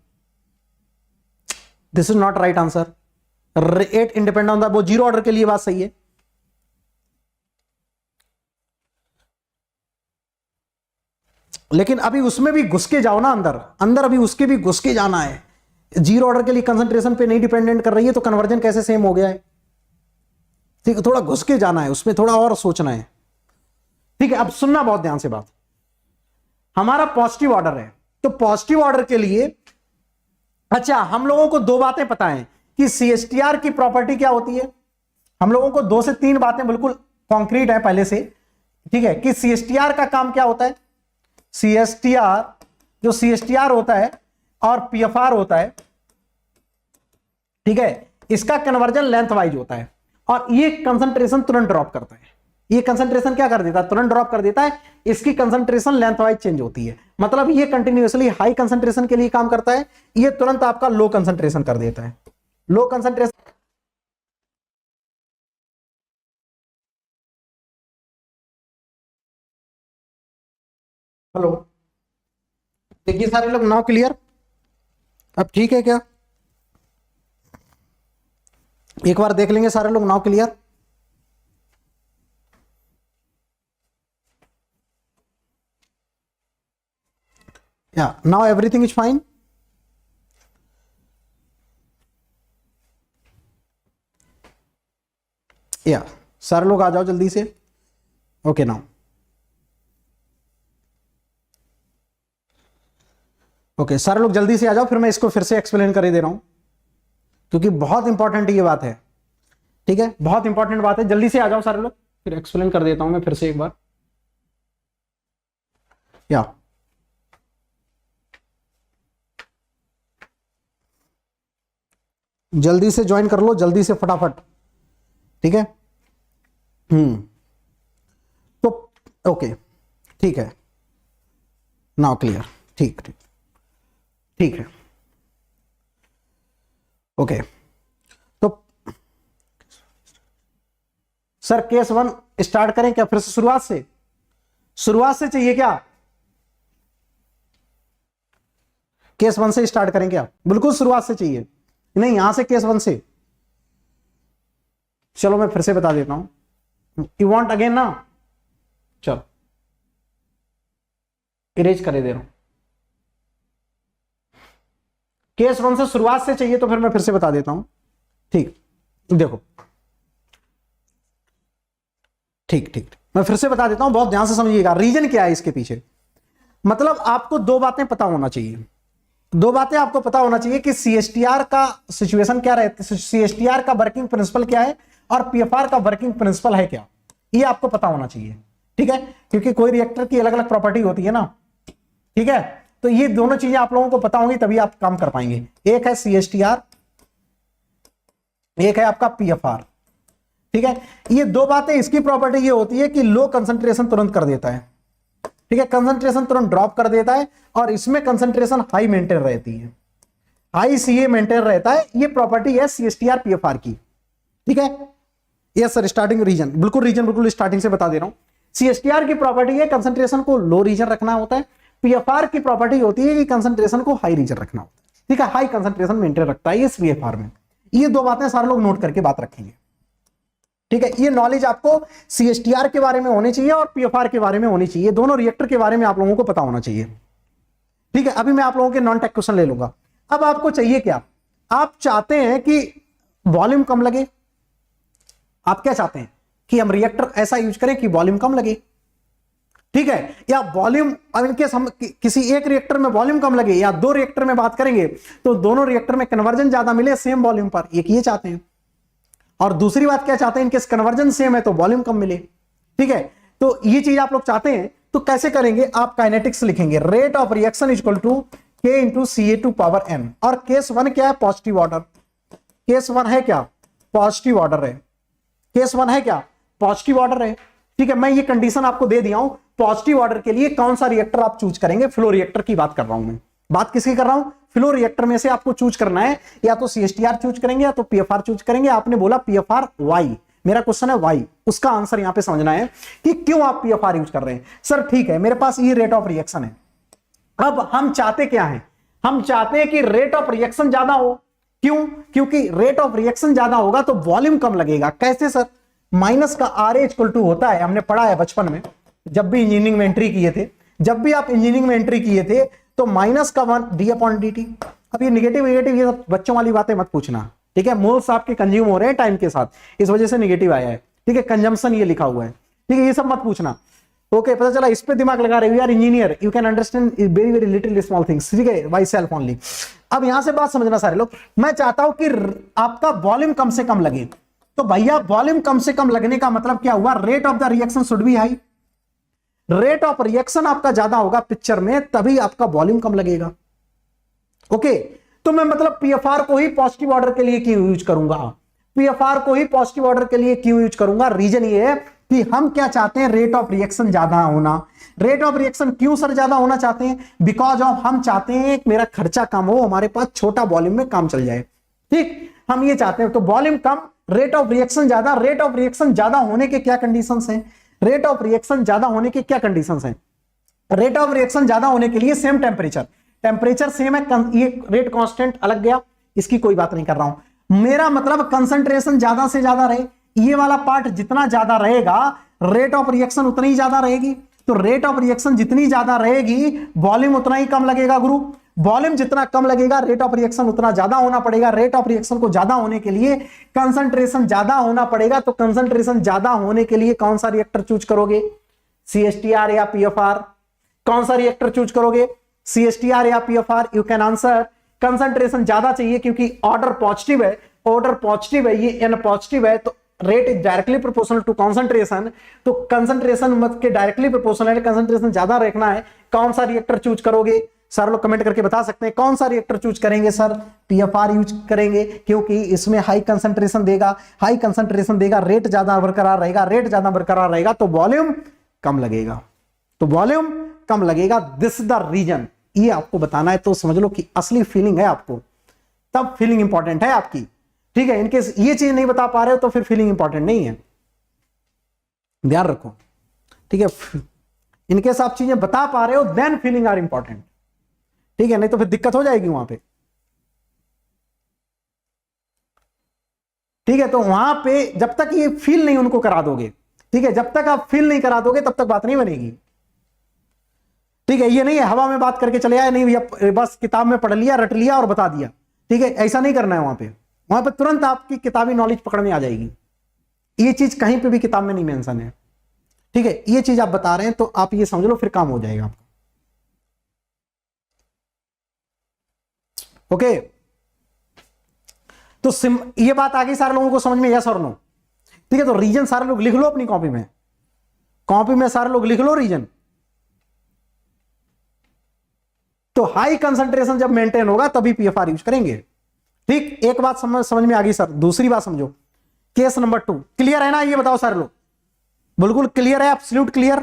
this is not right answer. Rate independent on the, वो जीरो ऑर्डर के लिए बात सही है। लेकिन अभी उसमें भी घुस के जाओ ना, अंदर अभी उसके भी घुस के जाना है। जीरो ऑर्डर के लिए कंसंट्रेशन पे नहीं डिपेंडेंट कर रही है तो कन्वर्जन कैसे सेम हो गया है? ठीक है, थोड़ा घुस के जाना है उसमें, थोड़ा और सोचना है, ठीक है। अब सुनना बहुत ध्यान से बात, हमारा पॉजिटिव ऑर्डर है तो पॉजिटिव ऑर्डर के लिए, अच्छा, हम लोगों को दो बातें पता है कि सीएसटीआर की प्रॉपर्टी क्या होती है। हम लोगों को 2 से 3 बातें बिल्कुल कॉन्क्रीट है पहले से, ठीक है, कि सीएसटीआर का काम क्या होता है। सीएसटीआर, जो सीएसटीआर होता है और पीएफआर होता है, ठीक है, इसका कन्वर्जन लेंथ वाइज होता है और ये कंसंट्रेशन तुरंत ड्रॉप करता है। ये कंसंट्रेशन क्या कर देता है, तुरंत ड्रॉप कर देता है। इसकी कंसंट्रेशन लेंथ वाइज चेंज होती है, मतलब ये कंटिन्यूअसली हाई कंसंट्रेशन के लिए काम करता है, ये तुरंत आपका लो कंसंट्रेशन कर देता है। लो कंसंट्रेशन हेलो, देखिए सारे लोग नाउ क्लियर, अब ठीक है क्या? एक बार देख लेंगे सारे लोग नाउ क्लियर। या नाउ एवरीथिंग इज फाइन। या सारे लोग आ जाओ जल्दी से। ओके नाउ ओके सारे लोग जल्दी से आ जाओ, फिर मैं इसको फिर से एक्सप्लेन कर ही दे रहा हूं क्योंकि बहुत इंपॉर्टेंट ये बात है। ठीक है, बहुत इंपॉर्टेंट बात है, जल्दी से आ जाओ सारे लोग, फिर एक्सप्लेन कर देता हूं मैं फिर से एक बार। या जल्दी से ज्वाइन कर लो, जल्दी से फटाफट। ठीक है, तो ओके ठीक है, नाउ क्लियर। ठीक ठीक ठीक है, ओके। तो सर केस 1 स्टार्ट करें क्या, फिर से शुरुआत से? शुरुआत से चाहिए क्या? केस 1 से स्टार्ट करें क्या? बिल्कुल शुरुआत से चाहिए, नहीं यहां से केस 1 से। चलो मैं फिर से बता देता हूं, यू वांट अगेन ना? चलो इरेज कर दे रहा हूं। केस 1 से शुरुआत से चाहिए तो फिर मैं फिर से बता देता हूं। ठीक, देखो ठीक ठीक, मैं फिर से बता देता हूं, बहुत ध्यान से समझिएगा। रीजन क्या है इसके पीछे, मतलब आपको दो बातें पता होना चाहिए। दो बातें आपको पता होना चाहिए कि सीएसटीआर का सिचुएशन क्या रहता है, सीएसटीआर का वर्किंग प्रिंसिपल क्या है और पीएफआर का वर्किंग प्रिंसिपल है क्या, ये आपको पता होना चाहिए। ठीक है, क्योंकि कोई रिएक्टर की अलग अलग प्रॉपर्टी होती है ना। ठीक है, तो ये दोनों चीजें आप लोगों को पता होंगी तभी आप काम कर पाएंगे। एक है सीएसटीआर, एक है आपका पीएफआर। ठीक है, ये दो बातें, इसकी प्रॉपर्टी ये होती है कि लो कंसंट्रेशन तुरंत कर देता है। ठीक है, कंसंट्रेशन तुरंत ड्रॉप कर देता है और इसमें कंसंट्रेशन हाई मेंटेन रहती है, हाई सीए मेंटेन रहता है। ये प्रॉपर्टी है सीएसटीआर पीएफआर की। ठीक है, यस सर, स्टार्टिंग रीजन, बिल्कुल स्टार्टिंग से बता दे रहा हूं। सीएसटीआर की प्रॉपर्टी है कंसंट्रेशन को लो रीजन रखना होता है, पीएफआर की प्रॉपर्टी होती है कि कंसंट्रेशन को हाई रीजन रखना होता है। ठीक है, हाई कंसंट्रेशन मेंटेन रखता है ये पीएफआर में। ये दो बातें सारे लोग नोट करके बात रखेंगे। ठीक है, ये नॉलेज आपको सीएसटीआर के बारे में होनी चाहिए और पीएफआर के बारे में होनी चाहिए, दोनों रिएक्टर के बारे में आप लोगों को पता होना चाहिए। ठीक है, अभी मैं आप लोगों के नॉन टेक क्वेश्चन ले लूंगा। अब आपको चाहिए क्या, आप चाहते हैं कि वॉल्यूम कम लगे। आप क्या चाहते हैं कि हम रिएक्टर ऐसा यूज करें कि वॉल्यूम कम लगे। ठीक है, या वॉल्यूम, अब इनकेस हम किसी एक रिएक्टर में वॉल्यूम कम लगे या दो रिएक्टर में बात करेंगे तो दोनों रिएक्टर में कन्वर्जन ज्यादा मिले सेम वॉल्यूम पर, एक ये चाहते हैं। और दूसरी बात क्या चाहते हैं, इनकेस कन्वर्जन सेम है तो वॉल्यूम कम मिले। ठीक है, तो ये चीज आप लोग चाहते हैं, तो कैसे करेंगे, आप काइनेटिक्स लिखेंगे, rate of reaction equal to K into Ca2 power n। और केस 1 क्या है, पॉजिटिव ऑर्डर। केस 1 है क्या, पॉजिटिव ऑर्डर है। केस 1 है क्या, पॉजिटिव ऑर्डर है। ठीक है, मैं ये कंडीशन आपको दे दिया हूं। पॉजिटिव ऑर्डर के लिए कौन सा रिएक्टर आप चूज करेंगे, फ्लो रिएक्टर की बात कर रहा हूं मैं। बात किसकी कर रहा हूं, फ्लो रिएक्टर में से आपको चूज करना है, या तो सीएसटीआर चूज करेंगे या तो पीएफआर चूज करेंगे। आपने बोला पीएफआर वाई, मेरा क्वेश्चन है वाई, उसका आंसर यहां पे समझना है कि क्यों आप पीएफआर यूज कर रहे हैं। सर ठीक है, मेरे पास ये रेट ऑफ रिएक्शन है। अब हम चाहते क्या है, हम चाहते हैं कि रेट ऑफ रिएक्शन ज्यादा हो। क्यों, क्योंकि रेट ऑफ रिएक्शन ज्यादा होगा तो वॉल्यूम कम लगेगा। कैसे सर, माइनस का आर इक्वल टू होता है, हमने पढ़ा है बचपन में जब भी इंजीनियरिंग में एंट्री किए थे, जब भी आप इंजीनियरिंग में एंट्री किए थे तो माइनस का 1 डी अपॉन डी टी। अब ये निगेटिव ये सब बच्चों वाली बातें मत पूछना। ठीक है, मोल्स आपके कंज्यूम हो रहे हैं टाइम के साथ, इस वजह से निगेटिव आया है। ठीक है, कंजम्पशन ये लिखा हुआ है। ठीक है, ये सब मत पूछना। ओके, पता चला इस पे दिमाग लगा रहे हो यार, engineer you can understand very very little small things. ठीक है, बाय सेल्फ ओनली। अब यहां से बात समझना सारे लोग, मैं चाहता हूं कि आपका वॉल्यूम कम से कम लगे। तो भैया वॉल्यूम कम से कम लगने का मतलब क्या हुआ, rate of the reaction should be high. Rate of reaction आपका ज्यादा होगा पिक्चर में, तभी आपका वॉल्यूम कम लगेगा। ओके, तो मैं मतलब पीएफआर को ही पॉजिटिव ऑर्डर के लिए क्यों यूज करूंगा, पीएफआर को ही पॉजिटिव ऑर्डर के लिए क्यों यूज करूंगा? रीजन ये है कि हम क्या चाहते हैं, रेट ऑफ रिएक्शन ज्यादा होना। रेट ऑफ रिएक्शन क्यों सर ज्यादा होना चाहते हैं? बिकॉज ऑफ हम चाहते हैं मेरा खर्चा कम हो, हमारे पास छोटा वॉल्यूम में काम चल जाए, ठीक, हम ये चाहते हैं। तो volume come, rate of reaction ज्यादा। रेट ऑफ रिएक्शन ज्यादा होने के क्या कंडीशंस हैं? रेट ऑफ रिएक्शन ज्यादा होने के क्या कंडीशंस हैं? रेट ऑफ रिएक्शन ज्यादा होने के लिए सेम टेम्परेचर, टेम्परेचर सेम है, ये रेट कांस्टेंट अलग गया, इसकी कोई बात नहीं कर रहा हूं। मेरा मतलब कंसंट्रेशन ज्यादा से ज्यादा रहे, ये वाला पार्ट जितना ज्यादा रहेगा रेट ऑफ रिएक्शन उतनी ही ज्यादा रहेगी। तो रेट ऑफ रिएक्शन जितनी ज्यादा रहेगी वॉल्यूम उतना ही कम लगेगा गुरु। वॉल्यूम जितना कम लगेगा रेट ऑफ रिएक्शन उतना ज्यादा होना पड़ेगा। रेट ऑफ रिएक्शन को ज्यादा होने के लिए कंसंट्रेशन ज्यादा होना पड़ेगा। तो कंसंट्रेशन ज्यादा होने के लिए कौन सा रिएक्टर चूज करोगे, सीएसटीआर या पीएफआर? कौन सा रिएक्टर चूज करोगे, सीएसटीआर या PFR? You can answer concentration ज्यादा चाहिए क्योंकि ऑर्डर पॉजिटिव है, ऑर्डर पॉजिटिव है, ये एन पॉजिटिव है, तो rate is directly proportional to concentration. तो कंसंट्रेशन मत के डायरेक्टली प्रोपोर्शनल है, कंसंट्रेशन ज्यादा रखना है। कौन सा रिएक्टर चूज करोगे? सर लोग कमेंट करके बता सकते हैं कौन सा रिएक्टर चूज करेंगे। सर पीएफआर यूज करेंगे क्योंकि इसमें हाई कंसंट्रेशन देगा, हाई कंसंट्रेशन देगा, रेट ज्यादा बरकरार रहेगा, रेट ज्यादा बरकरार रहेगा तो वॉल्यूम कम लगेगा, तो वॉल्यूम कम लगेगा। This is the reason. ये आपको बताना है तो समझ लो कि असली फीलिंग है आपको, तब फीलिंग इंपॉर्टेंट है आपकी, ठीक है। इनकेस ये चीज नहीं बता पा रहे हो तो फिर फीलिंग इंपॉर्टेंट नहीं है, ध्यान रखो, ठीक है। इनकेस आप चीजें बता पा रहे हो देन फीलिंग आर इंपॉर्टेंट, ठीक है, नहीं तो फिर दिक्कत हो जाएगी वहां पे, ठीक है। तो वहां पे जब तक ये फील नहीं उनको करा दोगे, ठीक है, जब तक आप फील नहीं करा दोगे तब तक बात नहीं बनेगी, ठीक है। ये नहीं है हवा में बात करके चले आए, नहीं भैया बस किताब में पढ़ लिया, रट लिया और बता दिया, ठीक है, ऐसा नहीं करना है। वहां पे तुरंत आपकी किताबी नॉलेज पकड़ में आ जाएगी। ये चीज कहीं पे भी किताब में नहीं मेंशन है, ठीक है। ये चीज आप बता रहे हैं तो आप ये समझ लो फिर काम हो जाएगा आपका, ओके। तो ये बात आ गई सारे लोगों को समझ में, यस और नो, ठीक है। तो रीजन सारे लोग लिख लो अपनी कॉपी में, कॉपी में सारे लोग लिख लो रीजन। तो हाई कंसंट्रेशन जब मेंटेन होगा तभी पीएफआर यूज करेंगे, ठीक। एक बात समझ में आ गई सर। दूसरी बात समझो, केस नंबर 2 क्लियर है ना? ये बताओ सारे लोग, बिल्कुल क्लियर है, absolute clear?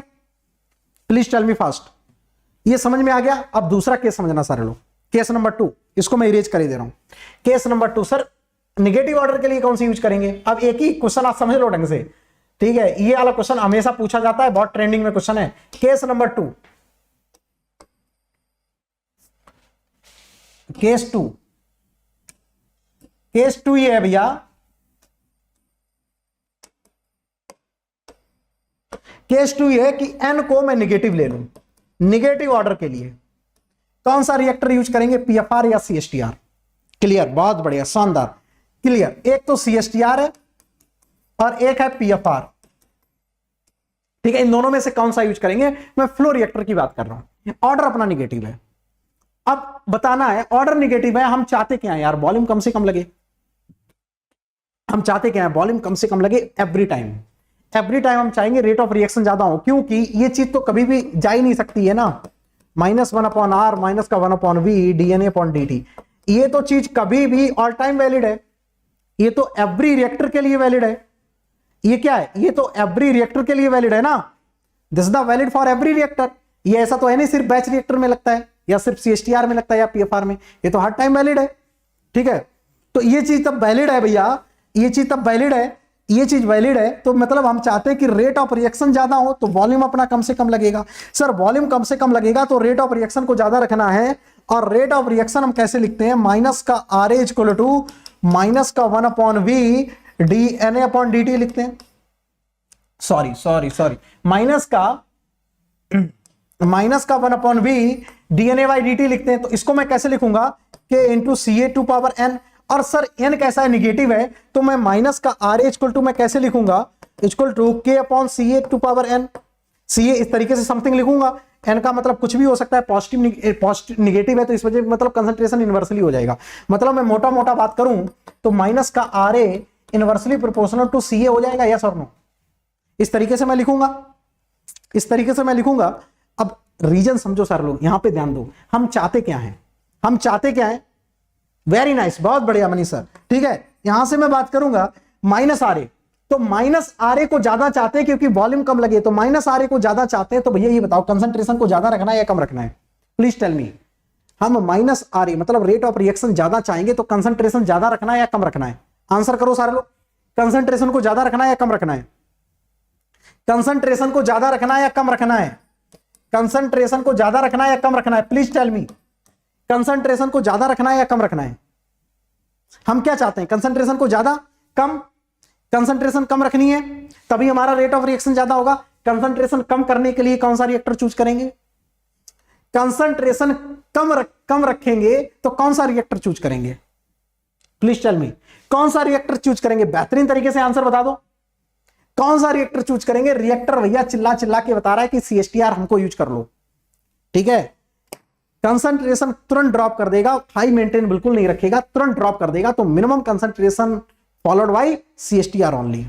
Please tell me fast. ये समझ में आ गया? अब दूसरा केस समझना सारे लोग, केस नंबर 2, इसको मैं इरेज कर दे रहा हूं। Case number 2 sir negative order के लिए कौन सी यूज करेंगे? अब एक ही क्वेश्चन आप समझ लो ढंग से, ठीक है। ये वाला क्वेश्चन हमेशा पूछा जाता है, बहुत ट्रेंडिंग में क्वेश्चन है। केस नंबर 2, केस 2, केस 2 ये है भैया, केस 2 ये है कि एन को मैं निगेटिव ले लूं। निगेटिव ऑर्डर के लिए कौन सा रिएक्टर यूज करेंगे, पीएफआर या सीएसटीआर? क्लियर, बहुत बढ़िया, शानदार, क्लियर। एक तो सीएसटीआर है और एक है पीएफआर, ठीक है। इन दोनों में से कौन सा यूज करेंगे? मैं फ्लो रिएक्टर की बात कर रहा हूं। ऑर्डर अपना निगेटिव है, अब बताना है ऑर्डर निगेटिव है, हम चाहते क्या है यार? वॉल्यूम कम से कम लगे। हम चाहते क्या है? वॉल्यूम कम से कम लगे एवरी टाइम। एवरी टाइम हम चाहेंगे रेट ऑफ रिएक्शन ज्यादा हो, क्योंकि ये चीज तो कभी भी जा ही नहीं सकती है ना, -1/r माइनस का 1/v dNA/dt। ये तो चीज कभी भी ऑल टाइम वैलिड है, ये तो एवरी रिएक्टर के लिए वैलिड है। ये क्या है? ये तो एवरी रिएक्टर के लिए वैलिड है ना, this is the valid for every reactor. ये ऐसा तो है नहीं सिर्फ बैच रिएक्टर में लगता है या सिर्फ सीएसटीआर में लगता है या पीएफआर में, ये तो हर टाइम वैलिड है, ठीक है। तो ये चीज तब वैलिड है भैया, ये चीज तब वैलिड है, ये चीज वैलिड है। तो मतलब हम चाहते हैं कि रेट ऑफ रिएक्शन ज्यादा हो तो वॉल्यूम अपना कम से कम लगेगा। सर वॉल्यूम कम से कम लगेगा तो रेट ऑफ रिएक्शन को ज्यादा रखना है, और रेट ऑफ रिएक्शन हम कैसे लिखते हैं? माइनस का RA इक्वल टू माइनस का 1/v dNA/dt लिखते हैं। सॉरी माइनस का 1/v dNA/dt लिखते हैं। तो इसको मैं कैसे लिखूंगा? k into CA2n। और सर n कैसा है? निगेटिव है, तो मैं माइनस का RA इक्वल टू मैं कैसे लिखूंगा? Equal to k/CA2n। CA इस तरीके से समथिंग लिखूंगा, n का मतलब कुछ भी हो सकता है, पॉजिटिव निगेटिव है तो इस वजह मतलब कंसंट्रेशन इनवर्सली हो जाएगा। मतलब मैं मोटा मोटा बात करूं तो माइनस का RA inversely proportional to CA हो जाएगा, यस और नो? इस तरीके से मैं लिखूंगा, इस तरीके से मैं लिखूंगा। अब रीजन समझो सारे लोग, यहां पे ध्यान दो। हम चाहते क्या हैं? हम चाहते क्या है? वेरी नाइस, बहुत बढ़िया मनीष सर। ठीक है, यहां से मैं बात करूंगा माइनस आर ए, तो माइनस आर ए को ज्यादा चाहते हैं क्योंकि वॉल्यूम कम लगे, तो माइनस आर ए को ज्यादा चाहते हैं, तो भैया ये बताओ कंसंट्रेशन को ज्यादा रखना है या कम रखना है, प्लीज टेल मी। हम माइनस आर ए मतलब रेट ऑफ रिएक्शन ज्यादा चाहेंगे, तो कंसंट्रेशन ज्यादा रखना है या कम रखना है? आंसर करो सारे लोग, कंसंट्रेशन को ज्यादा रखना है या कम रखना है? कंसंट्रेशन को ज्यादा रखना है या कम रखना है? कंसंट्रेशन को ज्यादा रखना है या कम रखना है? प्लीज टेल मी, कंसंट्रेशन को ज्यादा रखना है या कम रखना है? हम क्या चाहते हैं, कंसंट्रेशन को ज्यादा, कम? कंसंट्रेशन कम रखनी है, तभी हमारा रेट ऑफ रिएक्शन ज्यादा होगा। कंसंट्रेशन कम करने के लिए कौन सा रिएक्टर चूज करेंगे? कंसंट्रेशन कम रखेंगे तो कौन सा रिएक्टर चूज करेंगे? प्लीज टेल मी, कौन सा रिएक्टर चूज करेंगे? बेहतरीन तरीके से आंसर बता दो, कौन सा रिएक्टर चूज करेंगे? रिएक्टर भैया चिल्ला चिल्ला के बता रहा है कि CSTR हमको यूज कर लो। ठीक है, कंसंट्रेशन तुरंत ड्रॉप कर देगा, हाई मेंटेन बिल्कुल नहीं रखेगा, तुरंत ड्रॉप कर देगा, तो minimum concentration followed by CSTR only.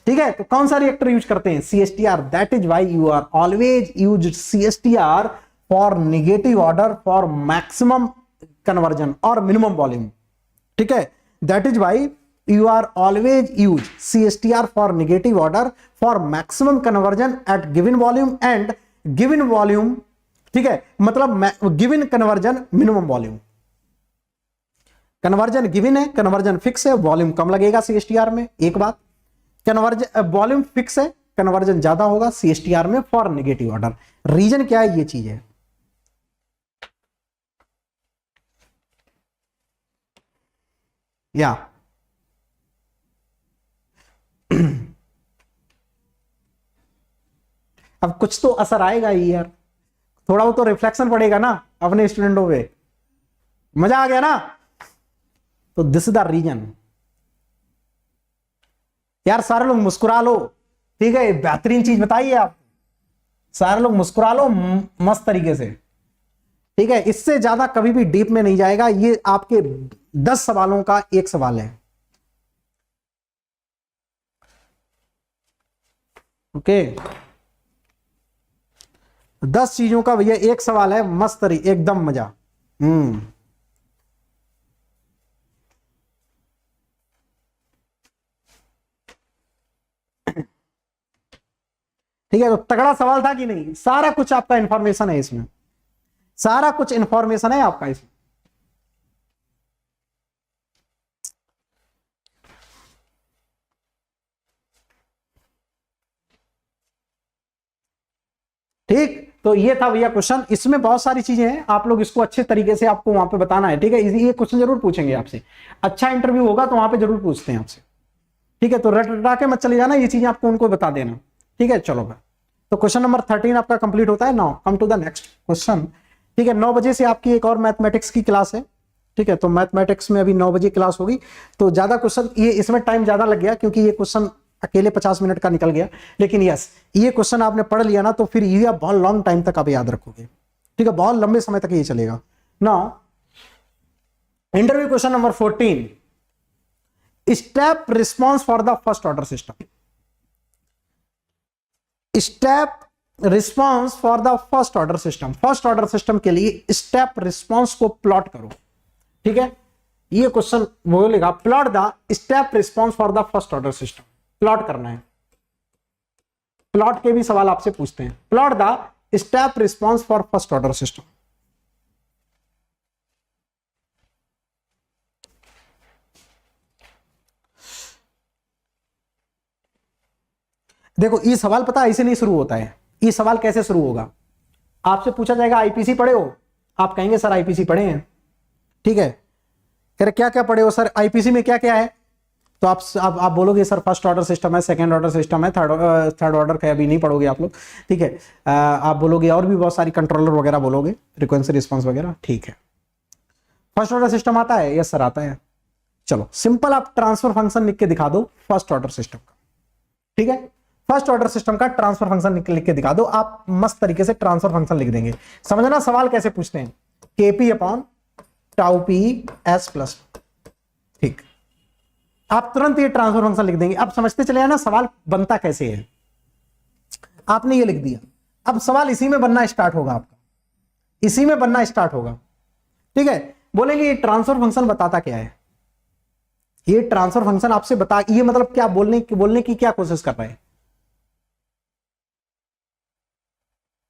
ठीक है, तो कौन सा रिएक्टर यूज करते हैं? CSTR। That is why you are always use CSTR for negative order for maximum conversion और मिनिमम वॉल्यूम। ठीक है, that is why you are always use CSTR for negative order for maximum conversion at given volume and given volume। ठीक है, मतलब given conversion minimum volume। Conversion given है, conversion fix है, volume कम लगेगा CSTR में। एक बात, कन्वर्जन वॉल्यूम फिक्स है, कन्वर्जन ज्यादा होगा CSTR में फॉर नेगेटिव ऑर्डर। रीजन क्या है? ये चीज है। या अब कुछ तो असर आएगा ही यार, थोड़ा वो तो रिफ्लेक्शन पड़ेगा ना अपने स्टूडेंटों पे। मजा आ गया ना? तो दिस इज द रीजन। यार सारे लोग मुस्कुरा लो, ठीक है, बेहतरीन चीज बताइए आप, सारे लोग मुस्कुरा लो मस्त तरीके से। ठीक है, इससे ज्यादा कभी भी डीप में नहीं जाएगा, ये आपके 10 सवालों का एक सवाल है। ओके, 10 चीजों का भैया एक सवाल है, मस्त तरी एकदम मजा। ठीक है, तो तगड़ा सवाल था कि नहीं? सारा कुछ आपका इंफॉर्मेशन है इसमें, सारा कुछ इंफॉर्मेशन है आपका इसमें। ठीक, तो ये था भैया क्वेश्चन। इसमें बहुत सारी चीजें हैं, आप लोग इसको अच्छे तरीके से आपको वहां पे बताना है। ठीक है, ये क्वेश्चन जरूर पूछेंगे आपसे, अच्छा इंटरव्यू होगा तो वहां पे जरूर पूछते हैं आपसे। ठीक है, तो रट रटा के मत चले जाना, ये चीजें आपको उनको बता देना। ठीक है, चलो भाई, तो क्वेश्चन नंबर 13 आपका कंप्लीट होता है। Now come to the next question. ठीक है, 9 बजे से आपकी एक और मैथमेटिक्स की क्लास है। ठीक है, तो मैथमेटिक्स में अभी 9 बजे क्लास होगी, तो ज्यादा क्वेश्चन, ये इसमें टाइम ज्यादा लग गया क्योंकि ये क्वेश्चन अकेले 50 मिनट का निकल गया, लेकिन यस, ये क्वेश्चन आपने पढ़ लिया ना तो फिर ये आप बहुत लॉन्ग टाइम तक आप याद रखोगे। ठीक है, बहुत लंबे समय तक ये चलेगा। Now interview question number 14, step response for the first order system. Step response for the first order system, first order system के लिए स्टेप रिस्पॉन्स को प्लॉट करो। ठीक है, ये क्वेश्चन बोलेगा plot the step response for the first order system, plot करना है। प्लॉट के भी सवाल आपसे पूछते हैं, plot the step response for first order system. देखो ये सवाल पता ऐसे नहीं शुरू होता है, ये सवाल कैसे शुरू होगा? आपसे पूछा जाएगा आईपीसी पढ़े हो, आप कहेंगे सर आईपीसी पढ़े हैं। ठीक है, कह रहे क्या क्या पढ़े हो सर, आईपीसी में क्या क्या है? तो आप बोलोगे सर फर्स्ट ऑर्डर सिस्टम है, सेकंड ऑर्डर सिस्टम है, थर्ड ऑर्डर का अभी नहीं पढ़ोगे आप लोग। ठीक है, आप बोलोगे और भी बहुत सारी कंट्रोलर वगैरह बोलोगे, फ्रीक्वेंसी रिस्पॉन्स वगैरह। ठीक है, फर्स्ट ऑर्डर सिस्टम आता है? यस सर आता है। चलो सिंपल आप ट्रांसफर फंक्शन लिख के दिखा दो फर्स्ट ऑर्डर सिस्टम का। ठीक है, फर्स्ट ऑर्डर सिस्टम का ट्रांसफर फंक्शन लिख के दिखा दो, आप मस्त तरीके से ट्रांसफर फंक्शन लिख देंगे। समझना सवाल कैसे पूछते हैं, KP upon tau P S plus. ठीक, आप तुरंत ये ट्रांसफर फंक्शन लिख देंगे। अब समझते चले ना सवाल बनता कैसे है। आपने ये लिख दिया, अब सवाल इसी में बनना स्टार्ट होगा आपका, इसी में बनना स्टार्ट होगा। ठीक है, बोलेंगे ये ट्रांसफर फंक्शन बताता क्या है, ये ट्रांसफर फंक्शन आपसे बता, ये मतलब क्या बोलने की क्या कोशिश कर रहा है,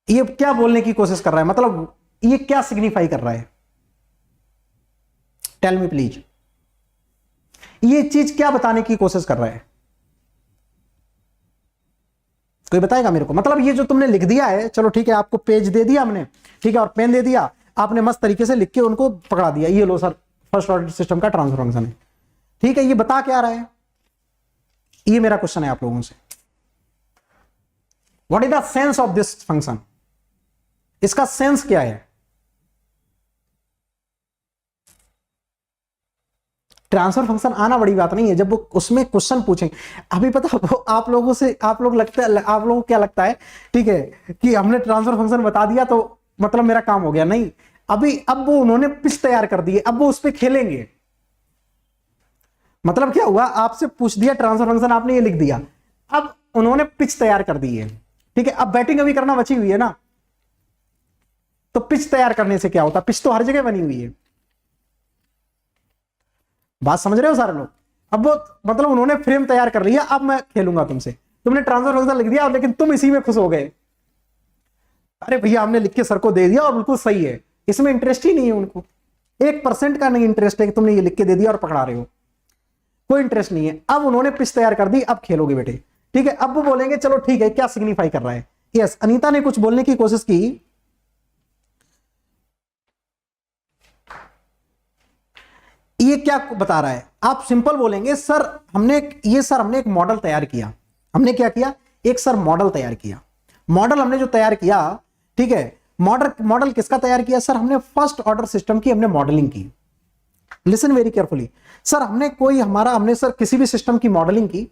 ये क्या बोलने की कोशिश कर रहा है, मतलब ये क्या सिग्निफाई कर रहा है, टेल मी प्लीज, ये चीज क्या बताने की कोशिश कर रहा है, कोई बताएगा मेरे को। मतलब ये जो तुमने लिख दिया है, चलो ठीक है, आपको पेज दे दिया हमने, ठीक है, और पेन दे दिया, आपने मस्त तरीके से लिख के उनको पकड़ा दिया, ये लो सर फर्स्ट ऑर्डर सिस्टम का ट्रांसफर फंक्शन है, ठीक है, ये बता क्या रहा है, ये मेरा क्वेश्चन है आप लोगों से, what is the sense of this function, इसका सेंस क्या है। ट्रांसफर फंक्शन आना बड़ी बात नहीं है, जब वो उसमें क्वेश्चन पूछेंगे, अभी पता आप लोगों से, आप लोगों को क्या लगता है, ठीक है, कि हमने ट्रांसफर फंक्शन बता दिया तो मतलब मेरा काम हो गया, नहीं, अभी अब वो उन्होंने पिच तैयार कर दी है, अब वो उस पर खेलेंगे। मतलब क्या हुआ, आपसे पूछ दिया ट्रांसफर फंक्शन, आपने ये लिख दिया, अब उन्होंने पिच तैयार कर दी है, ठीक है, अब बैटिंग अभी करना बची हुई है ना, तो पिच तैयार करने से क्या होता, पिच तो हर जगह बनी हुई है, बात समझ रहे हो सारे लोग। अब वो मतलब उन्होंने फ्रेम तैयार कर लिया, अब मैं खेलूंगा तुमसे, तुमने ट्रांसफर फंक्शन लिख दिया लेकिन तुम इसी में खुश हो गए, अरे भैया हमने लिख के सर को दे दिया और बिल्कुल सही है, इसमें इंटरेस्ट ही नहीं है उनको, 1% का नहीं इंटरेस्ट है कि तुमने ये लिख के दे दिया और पकड़ा रहे हो, कोई इंटरेस्ट नहीं है। अब उन्होंने पिच तैयार कर दी, अब खेलोगे बेटे, ठीक है। अब वो बोलेंगे चलो ठीक है, क्या सिग्निफाई कर रहा है, यस, अनीता ने कुछ बोलने की कोशिश की, ये क्या बता रहा है, आप सिंपल बोलेंगे सर हमने एक मॉडल तैयार किया, हमने क्या किया, एक सर मॉडल तैयार किया, मॉडल हमने जो तैयार किया, ठीक है, मॉडल किसका तैयार किया, सर हमने फर्स्ट ऑर्डर सिस्टम की हमने मॉडलिंग की, लिसन वेरी केयरफुली, सर हमने सर किसी भी सिस्टम की मॉडलिंग की,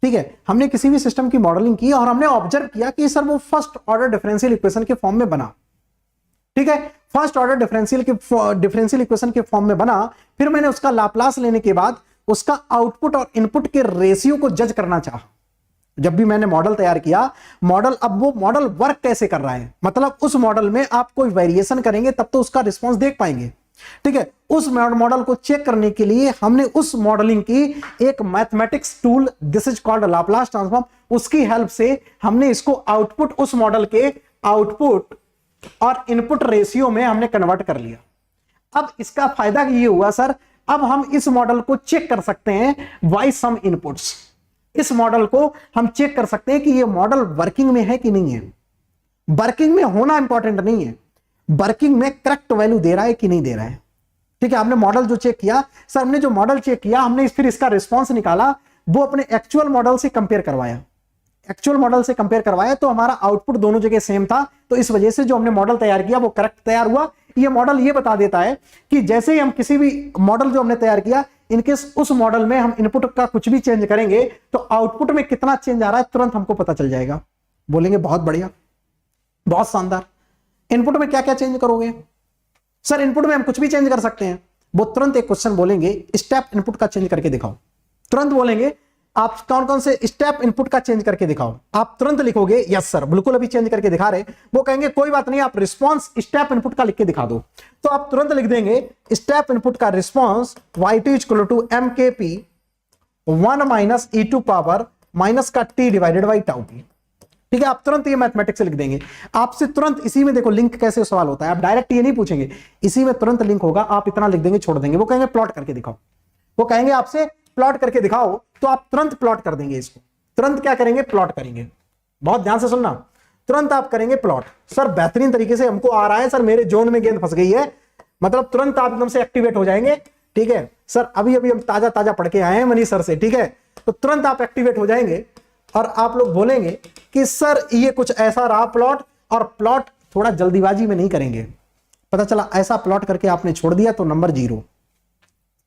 ठीक है, हमने किसी भी सिस्टम की मॉडलिंग की और हमने ऑब्जर्व किया कि सर वो फर्स्ट ऑर्डर डिफरेंशियल इक्वेशन के फॉर्म में बना, ठीक है, फर्स्ट ऑर्डर डिफरेंशियल इक्वेशन के फॉर्म में बना, फिर मैंने उसका लाप्लास लेने के बाद उसका आउटपुट और इनपुट के रेशियो को जज करना चाहा। जब भी मैंने मॉडल तैयार किया, अब वो मॉडल वर्क कैसे कर रहा है, मतलब उस मॉडल में आप कोई वेरिएशन करेंगे तब तो उसका रिस्पॉन्स देख पाएंगे, ठीक है, उस मॉडल को चेक करने के लिए हमने उस मॉडलिंग की एक mathematics tool, this is called Laplace transform, उसकी हेल्प से हमने इसको आउटपुट, उस मॉडल के आउटपुट और इनपुट रेशियो में हमने कन्वर्ट कर लिया। अब इसका फायदा ये हुआ सर, अब हम इस मॉडल को चेक कर सकते हैं बाय सम इनपुट्स, इस मॉडल को हम चेक कर सकते हैं कि ये मॉडल वर्किंग में है कि नहीं है। वर्किंग में होना इंपॉर्टेंट नहीं है, वर्किंग में करेक्ट वैल्यू दे रहा है कि नहीं दे रहा है, ठीक है। हमने मॉडल जो चेक किया, सर हमने जो मॉडल चेक किया, हमने फिर इसका रिस्पॉन्स निकाला, वो अपने एक्चुअल मॉडल से कंपेयर करवाया, एक्चुअल मॉडल से कंपेयर करवाया तो हमारा आउटपुट दोनों जगह सेम था, तो इस वजह से जो हमने मॉडल तैयार किया वो करेक्ट तैयार हुआ। ये मॉडल ये बता देता है कि जैसे ही हम किसी भी मॉडल जो हमने तैयार किया, इनकेस उस मॉडल में हम इनपुट का कुछ भी चेंज करेंगे तो आउटपुट में कितना चेंज आ रहा है तुरंत हमको पता चल जाएगा। बोलेंगे बहुत बढ़िया, बहुत शानदार। इनपुट में क्या क्या चेंज करोगे? सर इनपुट में हम कुछ भी चेंज कर सकते हैं। वो तुरंत एक क्वेश्चन बोलेंगे, स्टेप इनपुट का चेंज करके दिखाओ। तुरंत बोलेंगे आप कौन कौन से स्टेप इनपुट का चेंज करके दिखाओ। आप तुरंत लिखोगे यस सर, बिल्कुल अभी चेंज करके दिखा रहे। वो कहेंगे कोई बात नहीं, आप रिस्पॉन्स स्टेप इनपुट का लिख के दिखा दो। तो आप तुरंत लिख देंगे स्टेप इनपुट का response y2 equal to mkp 1 minus e to power minus का t divided by tau p। ठीक है, आप तुरंत ये मैथमेटिक्स लिख देंगे। आपसे तुरंत इसी में देखो लिंक कैसे सवाल होता है, आप डायरेक्ट ये नहीं पूछेंगे, इसी में तुरंत लिंक होगा, आप इतना लिख देंगे छोड़ देंगे। वो कहेंगे प्लॉट करके दिखाओ, वो कहेंगे आपसे प्लॉट करके दिखाओ, तो आप तुरंत प्लॉट कर देंगे। इसको तुरंत क्या करेंगे? प्लॉट करेंगे। बहुत ध्यान से सुनना, तुरंत आप करेंगे प्लॉट। सर बेहतरीन तरीके से हमको आ रहा है, सर मेरे जोन में गेंद फंस गई है, मतलब तुरंत आप एकदम से एक्टिवेट हो जाएंगे। ठीक है सर, अभी अभी हम ताजा ताजा पढ़ के आए हैं मनीष सर से, ठीक है, तो तुरंत आप एक्टिवेट हो जाएंगे और आप लोग बोलेंगे कि सर ये कुछ ऐसा रहा प्लॉट, और प्लॉट थोड़ा जल्दीबाजी में नहीं करेंगे। पता चला ऐसा प्लॉट करके आपने छोड़ दिया तो नंबर 0।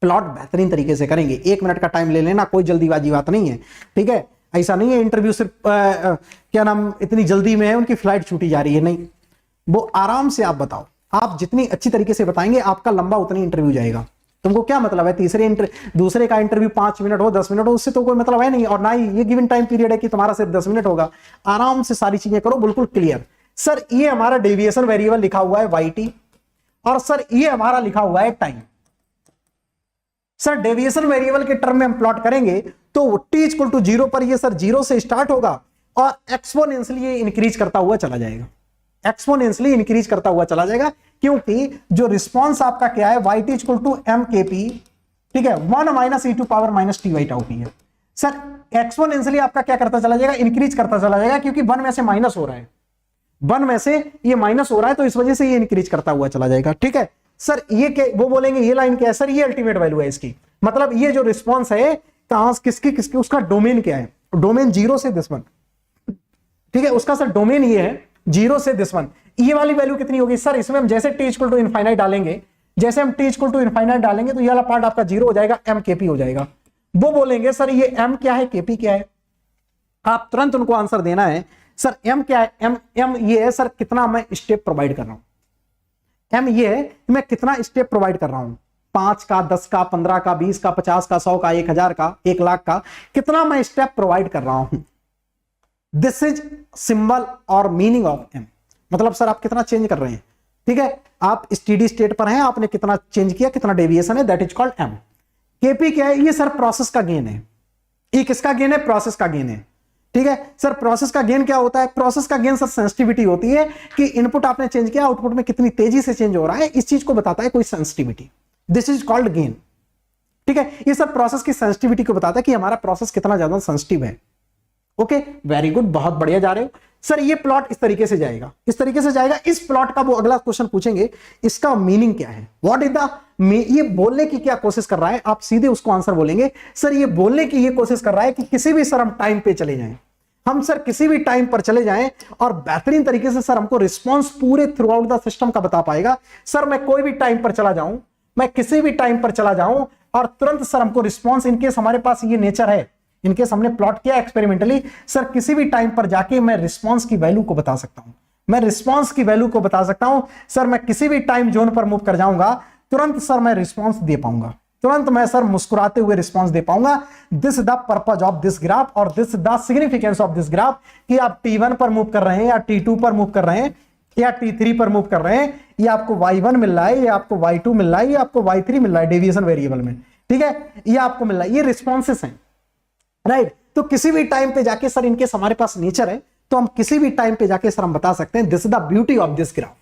प्लॉट बेहतरीन तरीके से करेंगे, 1 मिनट का टाइम ले लेना, कोई जल्दीबाजी बात नहीं है। ठीक है, ऐसा नहीं है इंटरव्यू सिर्फ क्या नाम इतनी जल्दी में है, उनकी फ्लाइट छूटी जा रही है, नहीं, वो आराम से आप बताओ। आप जितनी अच्छी तरीके से बताएंगे आपका लंबा उतनी इंटरव्यू जाएगा। तुमको क्या मतलब है दूसरे का इंटरव्यू 5 मिनट हो 10 मिनट हो, उससे तो कोई मतलब है नहीं, और ना ही ये गिवन टाइम पीरियड है कि तुम्हारा सिर्फ 10 मिनट होगा। आराम से सारी चीजें करो, बिल्कुल क्लियर। सर ये हमारा डेविएशन वेरिएबल लिखा हुआ है yt, और सर ये हमारा लिखा हुआ है टाइम। सर डेविएशन वेरिएबल के टर्म में हम प्लॉट करेंगे तो t इक्वल टू 0 पर ये सर 0 से स्टार्ट होगा और एक्सपोनेंशियली ये इंक्रीज करता हुआ चला जाएगा, एक्सपोनेंशियली इंक्रीज करता हुआ चला जाएगा, क्योंकि जो रिस्पॉन्स आपका क्या है y t equal to M K P, ठीक है, 1 minus E to power minus T Y tau P है। सर एक्सपोनेंशियली आपका क्या करता चला जाएगा, इंक्रीज करता चला जाएगा, क्योंकि 1 में से माइनस हो रहा है, 1 में से ये माइनस हो रहा है, तो इस वजह से ये इंक्रीज करता हुआ चला जाएगा, ठीक है। सर ये क्या, वो बोलेंगे ये लाइन क्या है, सर ये अल्टीमेट वैल्यू है इसकी, मतलब ये जो रिस्पॉन्स है कहां किसकी किसकी, उसका डोमेन क्या है, डोमेन 0 से दिस वन, ठीक है, उसका सर डोमेन ये है 0 से दिस वन। ये वाली वैल्यू कितनी होगी सर, इसमें हम जैसे t इक्वल टू इनफाइनाइट डालेंगे, जैसे हम t इक्वल टू इनफाइनाइट डालेंगे तो ये वाला पार्ट आपका 0 हो जाएगा, m kp हो जाएगा। वो बोलेंगे सर ये m क्या है, kp क्या है, आप तुरंत उनको आंसर देना है। सर m क्या है, m ये है सर कितना मैं स्टेप प्रोवाइड कर रहा हूं, m ये है मैं कितना स्टेप प्रोवाइड कर रहा हूं, 5 का, 10 का, 15 का, 20 का, 50 का, 100 का, 1000 का, 1 लाख का, कितना मैं स्टेप प्रोवाइड कर रहा हूं। दिस इज सिंबल और मीनिंग ऑफ m, मतलब सर आप कितना चेंज कर रहे हैं, ठीक है, आप स्टेडी स्टेट पर हैं, आपने कितना चेंज किया, कितना डेविएशन है, that is called m। kp क्या है, ये सर प्रोसेस का गेन है, ये किसका गेन है, प्रोसेस का गेन है, ठीक है। सर प्रोसेस का गेन क्या होता है, प्रोसेस का गेन सर सेंसिटिविटी होती है कि इनपुट आपने चेंज किया, आउटपुट में कितनी तेजी से चेंज हो रहा है, इस चीज को बताता है कोई sensitivity, this is called gain, ठीक है। ये सब प्रोसेस की सेंसिटिविटी को बताता है कि हमारा प्रोसेस कितना ज्यादा सेंसिटिव है। ओके वेरी गुड, बहुत बढ़िया जा रहे हो सर। ये प्लॉट इस तरीके से जाएगा, इस तरीके से जाएगा। इस प्लॉट का वो अगला क्वेश्चन पूछेंगे, इसका मीनिंग क्या है, व्हाट इज द, ये बोलने की क्या कोशिश कर रहा है, आप सीधे उसको आंसर बोलेंगे। सर ये बोलने की ये कोशिश कर रहा है कि किसी भी सर हम टाइम पे चले जाएं, हम सर किसी भी टाइम पर चले जाएं और बेहतरीन तरीके से सर हमको रिस्पॉन्स पूरे थ्रू आउट द सिस्टम का बता पाएगा। सर मैं कोई भी टाइम पर चला जाऊं, मैं किसी भी टाइम पर चला जाऊं और तुरंत सर हमको रिस्पॉन्स, इनकेस हमारे पास ये नेचर है, इनकेस हमने प्लॉट किया एक्सपेरिमेंटली, सर किसी भी टाइम पर जाके मैं रिस्पॉन्स की वैल्यू को बता सकता हूं, मैं रिस्पॉन्स की वैल्यू को बता सकता हूं। सर मैं किसी भी टाइम जोन पर मूव कर जाऊंगा, तुरंत सर मैं रिस्पॉन्स दे पाऊंगा, तुरंत मैं सर मुस्कुराते हुए रिस्पॉन्स दे पाऊंगा। This is the purpose of this graph और this is the significance of this graph, कि आप T1 पर मूव कर रहे हैं या T2 पर मूव कर रहे हैं या T3 पर मूव कर रहे हैं, ये आपको y1 मिल रहा है, ये आपको y2 मिल रहा है, ये आपको y3 मिल रहा है डेविएशन वेरिएबल में, ठीक है, ये आपको मिल रहा है, ये रिस्पॉन्सेस हैं, राइट। तो किसी भी टाइम पे जाके सर इनके हमारे पास नेचर है, तो हम किसी भी टाइम पे जाके सर हम बता सकते हैं, this is the beauty of this graph,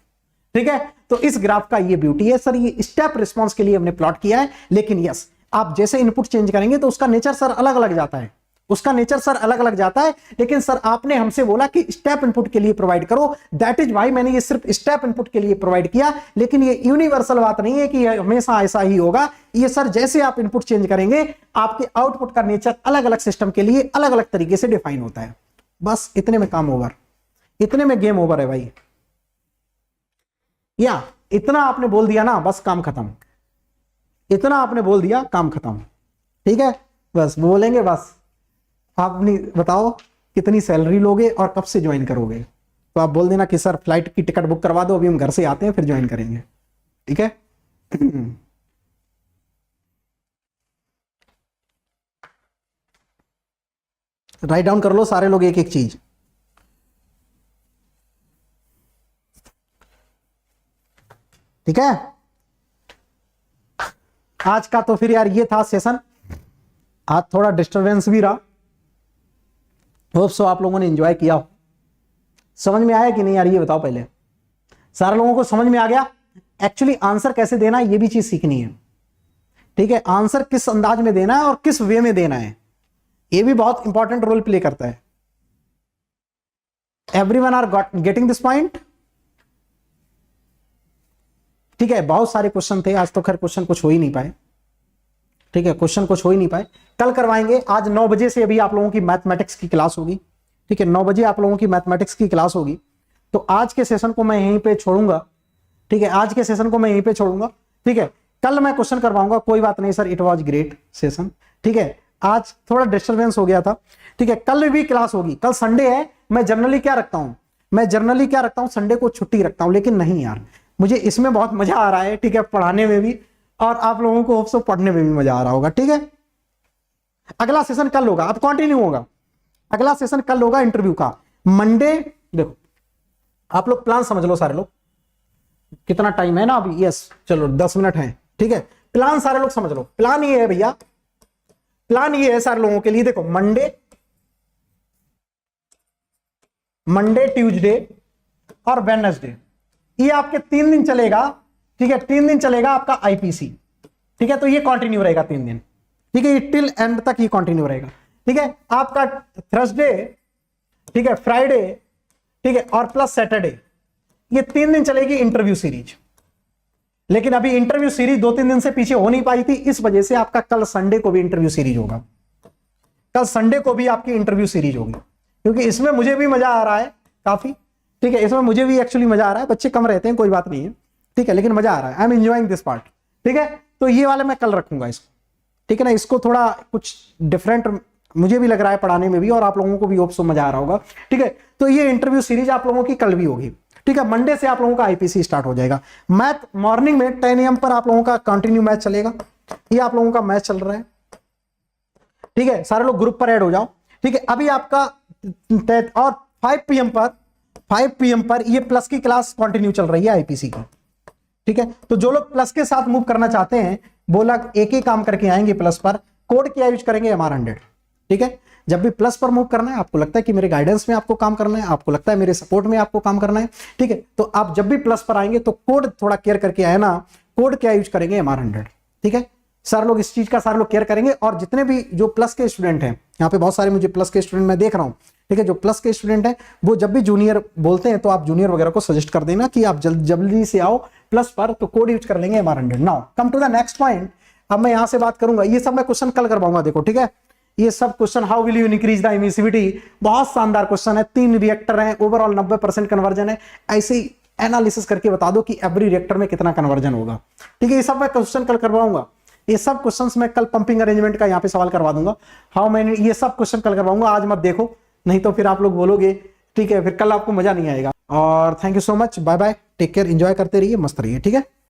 ठीक है। तो इस ग्राफ का ये ब्यूटी है सर, ये स्टेप रिस्पॉन्स के लिए हमने प्लॉट किया है, लेकिन यस आप जैसे इनपुट चेंज करेंगे तो उसका नेचर सर अलग अलग जाता है, उसका नेचर सर अलग अलग जाता है। लेकिन सर आपने हमसे बोला कि स्टेप इनपुट के लिए प्रोवाइड करो, दैट इज वाई मैंने ये सिर्फ स्टेप इनपुट के लिए प्रोवाइड किया, लेकिन ये यूनिवर्सल बात नहीं है कि ये हमेशा ऐसा ही होगा। ये सर जैसे आप इनपुट चेंज करेंगे, आपके आउटपुट का नेचर अलग अलग सिस्टम के लिए अलग अलग तरीके से डिफाइन होता है। बस इतने में काम ओवर, इतने में गेम ओवर है भाई, या इतना आपने बोल दिया ना, बस काम खत्म, इतना आपने बोल दिया काम खत्म, ठीक है। बस बोलेंगे, बस आप अपनी बताओ कितनी सैलरी लोगे और कब से ज्वाइन करोगे, तो आप बोल देना कि सर फ्लाइट की टिकट बुक करवा दो, अभी हम घर से आते हैं फिर ज्वाइन करेंगे, ठीक है। राइट डाउन कर लो सारे लोग एक एक चीज, ठीक है। आज का तो फिर यार ये था सेशन, आज थोड़ा डिस्टरबेंस भी रहा, होप सो आप लोगों ने एंजॉय किया हो। समझ में आया कि नहीं यार, ये बताओ पहले, सारे लोगों को समझ में आ गया। एक्चुअली आंसर कैसे देना है ये भी चीज सीखनी है, ठीक है। आंसर किस अंदाज में देना है और किस वे में देना है, ये भी बहुत इंपॉर्टेंट रोल प्ले करता है। Everyone are getting this point, ठीक है। बहुत सारे क्वेश्चन थे आज, तो खैर क्वेश्चन कुछ हो ही नहीं पाए, ठीक है, क्वेश्चन कुछ हो ही नहीं पाए। कल करवाएंगे, आज 9 बजे से अभी आप लोगों की मैथमेटिक्स की क्लास होगी, ठीक है, 9 बजे आप लोगों की मैथमेटिक्स की क्लास होगी। तो आज के सेशन को मैं यहीं पे छोड़ूंगा, ठीक है, आज के सेशन को मैं यहीं पे छोड़ूंगा, ठीक है। कल मैं क्वेश्चन करवाऊंगा, कोई बात नहीं sir, it was great session, ठीक है। आज थोड़ा डिस्टर्बेंस हो गया था, ठीक है। कल भी क्लास होगी, कल संडे है। मैं जनरली क्या रखता हूं, संडे को छुट्टी रखता हूं, लेकिन नहीं यार, मुझे इसमें बहुत मजा आ रहा है, ठीक है, पढ़ाने में भी, और आप लोगों को होप सो पढ़ने में भी मजा आ रहा होगा, ठीक है। अगला सेशन कल होगा, अब कंटिन्यू होगा, अगला सेशन कल होगा इंटरव्यू का, मंडे। देखो आप लोग प्लान समझ लो सारे लोग, कितना टाइम है ना अभी, यस चलो 10 मिनट है, ठीक है। प्लान सारे लोग समझ लो, प्लान ये है भैया, प्लान ये है सारे लोगों के लिए, देखो मंडे ट्यूसडे और वेडनेसडे, ये आपके 3 दिन चलेगा, ठीक है, 3 दिन चलेगा आपका आईपीसी, ठीक है, तो ये कंटिन्यू रहेगा 3 दिन, ठीक है, ये टिल एंड तक ये कंटिन्यू रहेगा, ठीक है। आपका थर्सडे, ठीक है, फ्राइडे, ठीक है, और प्लस सैटरडे, ये 3 दिन चलेगी इंटरव्यू सीरीज। लेकिन अभी इंटरव्यू सीरीज 2-3 दिन से पीछे हो नहीं पाई थी, इस वजह से आपका कल संडे को भी इंटरव्यू सीरीज होगा, कल संडे को भी आपकी इंटरव्यू सीरीज होगी, क्योंकि इसमें मुझे भी मजा आ रहा है काफी, ठीक है, इसमें मुझे भी एक्चुअली मजा आ रहा है, बच्चे कम रहते हैं कोई बात नहीं है, ठीक है, लेकिन मजा आ रहा है, I am enjoying this part, ठीक है। तो ये वाला मैं कल रखूंगा इसको, ठीक है ना, इसको थोड़ा कुछ डिफरेंट मुझे भी लग रहा है पढ़ाने में भी, और आप लोगों को भी होप सो मजा आ रहा होगा, ठीक है। तो ये इंटरव्यू सीरीज आप लोगों की कल भी होगी, ठीक है। मंडे से आप लोगों का आईपीसी स्टार्ट हो जाएगा। मैथ मॉर्निंग में 10 AM पर आप लोगों का कंटिन्यू मैच चलेगा, ये आप लोगों का मैच चल रहा है, ठीक है, सारे लोग ग्रुप पर ऐड हो जाओ, ठीक है। अभी आपका और 5 PM पर ये प्लस की क्लास कंटिन्यू चल रही है आईपीसी की, ठीक है। तो जो लोग प्लस के साथ मूव करना चाहते हैं, वो लोग एक ही काम करके आएंगे प्लस पर, कोड क्या यूज करेंगे, MR100, ठीक है। जब भी प्लस पर मूव करना है, आपको लगता है कि मेरे गाइडेंस में आपको काम करना है, आपको लगता है मेरे सपोर्ट में आपको काम करना है, ठीक है, तो आप जब भी प्लस पर आएंगे तो कोड थोड़ा केयर करके आए ना, कोड क्या यूज करेंगे, MR100, ठीक है। सारे लोग इस चीज का सारे लोग केयर करेंगे, और जितने भी जो प्लस के स्टूडेंट हैं, यहाँ पे बहुत सारे मुझे प्लस के स्टूडेंट मैं देख रहा हूँ, ठीक है, जो प्लस के स्टूडेंट हैं वो जब भी जूनियर बोलते हैं तो आप जूनियर वगैरह को सजेस्ट कर देना कि आप जल्दी से आओ प्लस पर, तो कोड यूज कर लेंगे MR100। Now come to the next point, अब मैं यहां से बात करूंगा, ये सब मैं क्वेश्चन कल करवाऊंगा, देखो, ठीक है, ये सब question, how will you increase the emissivity, बहुत शानदार क्वेश्चन है, 3 रिएक्टर हैं, ओवरऑल 90% कन्वर्जन है, ऐसे ही एनालिसिस करके बता दो कि एवरी रिएक्टर में कितना कन्वर्जन होगा, ठीक है, ये सब मैं क्वेश्चन कल करवाऊंगा, ये सब क्वेश्चंस मैं कल पंपिंग अरेंजमेंट का यहाँ पे सवाल करवा दूंगा, हाउ मैनी, ये सब क्वेश्चन कल करवाऊंगा, आज मत देखो, नहीं तो फिर आप लोग बोलोगे, ठीक है, फिर कल आपको मजा नहीं आएगा। और thank you so much, bye bye, take care, enjoy करते रहिए, मस्त रहिए, ठीक है।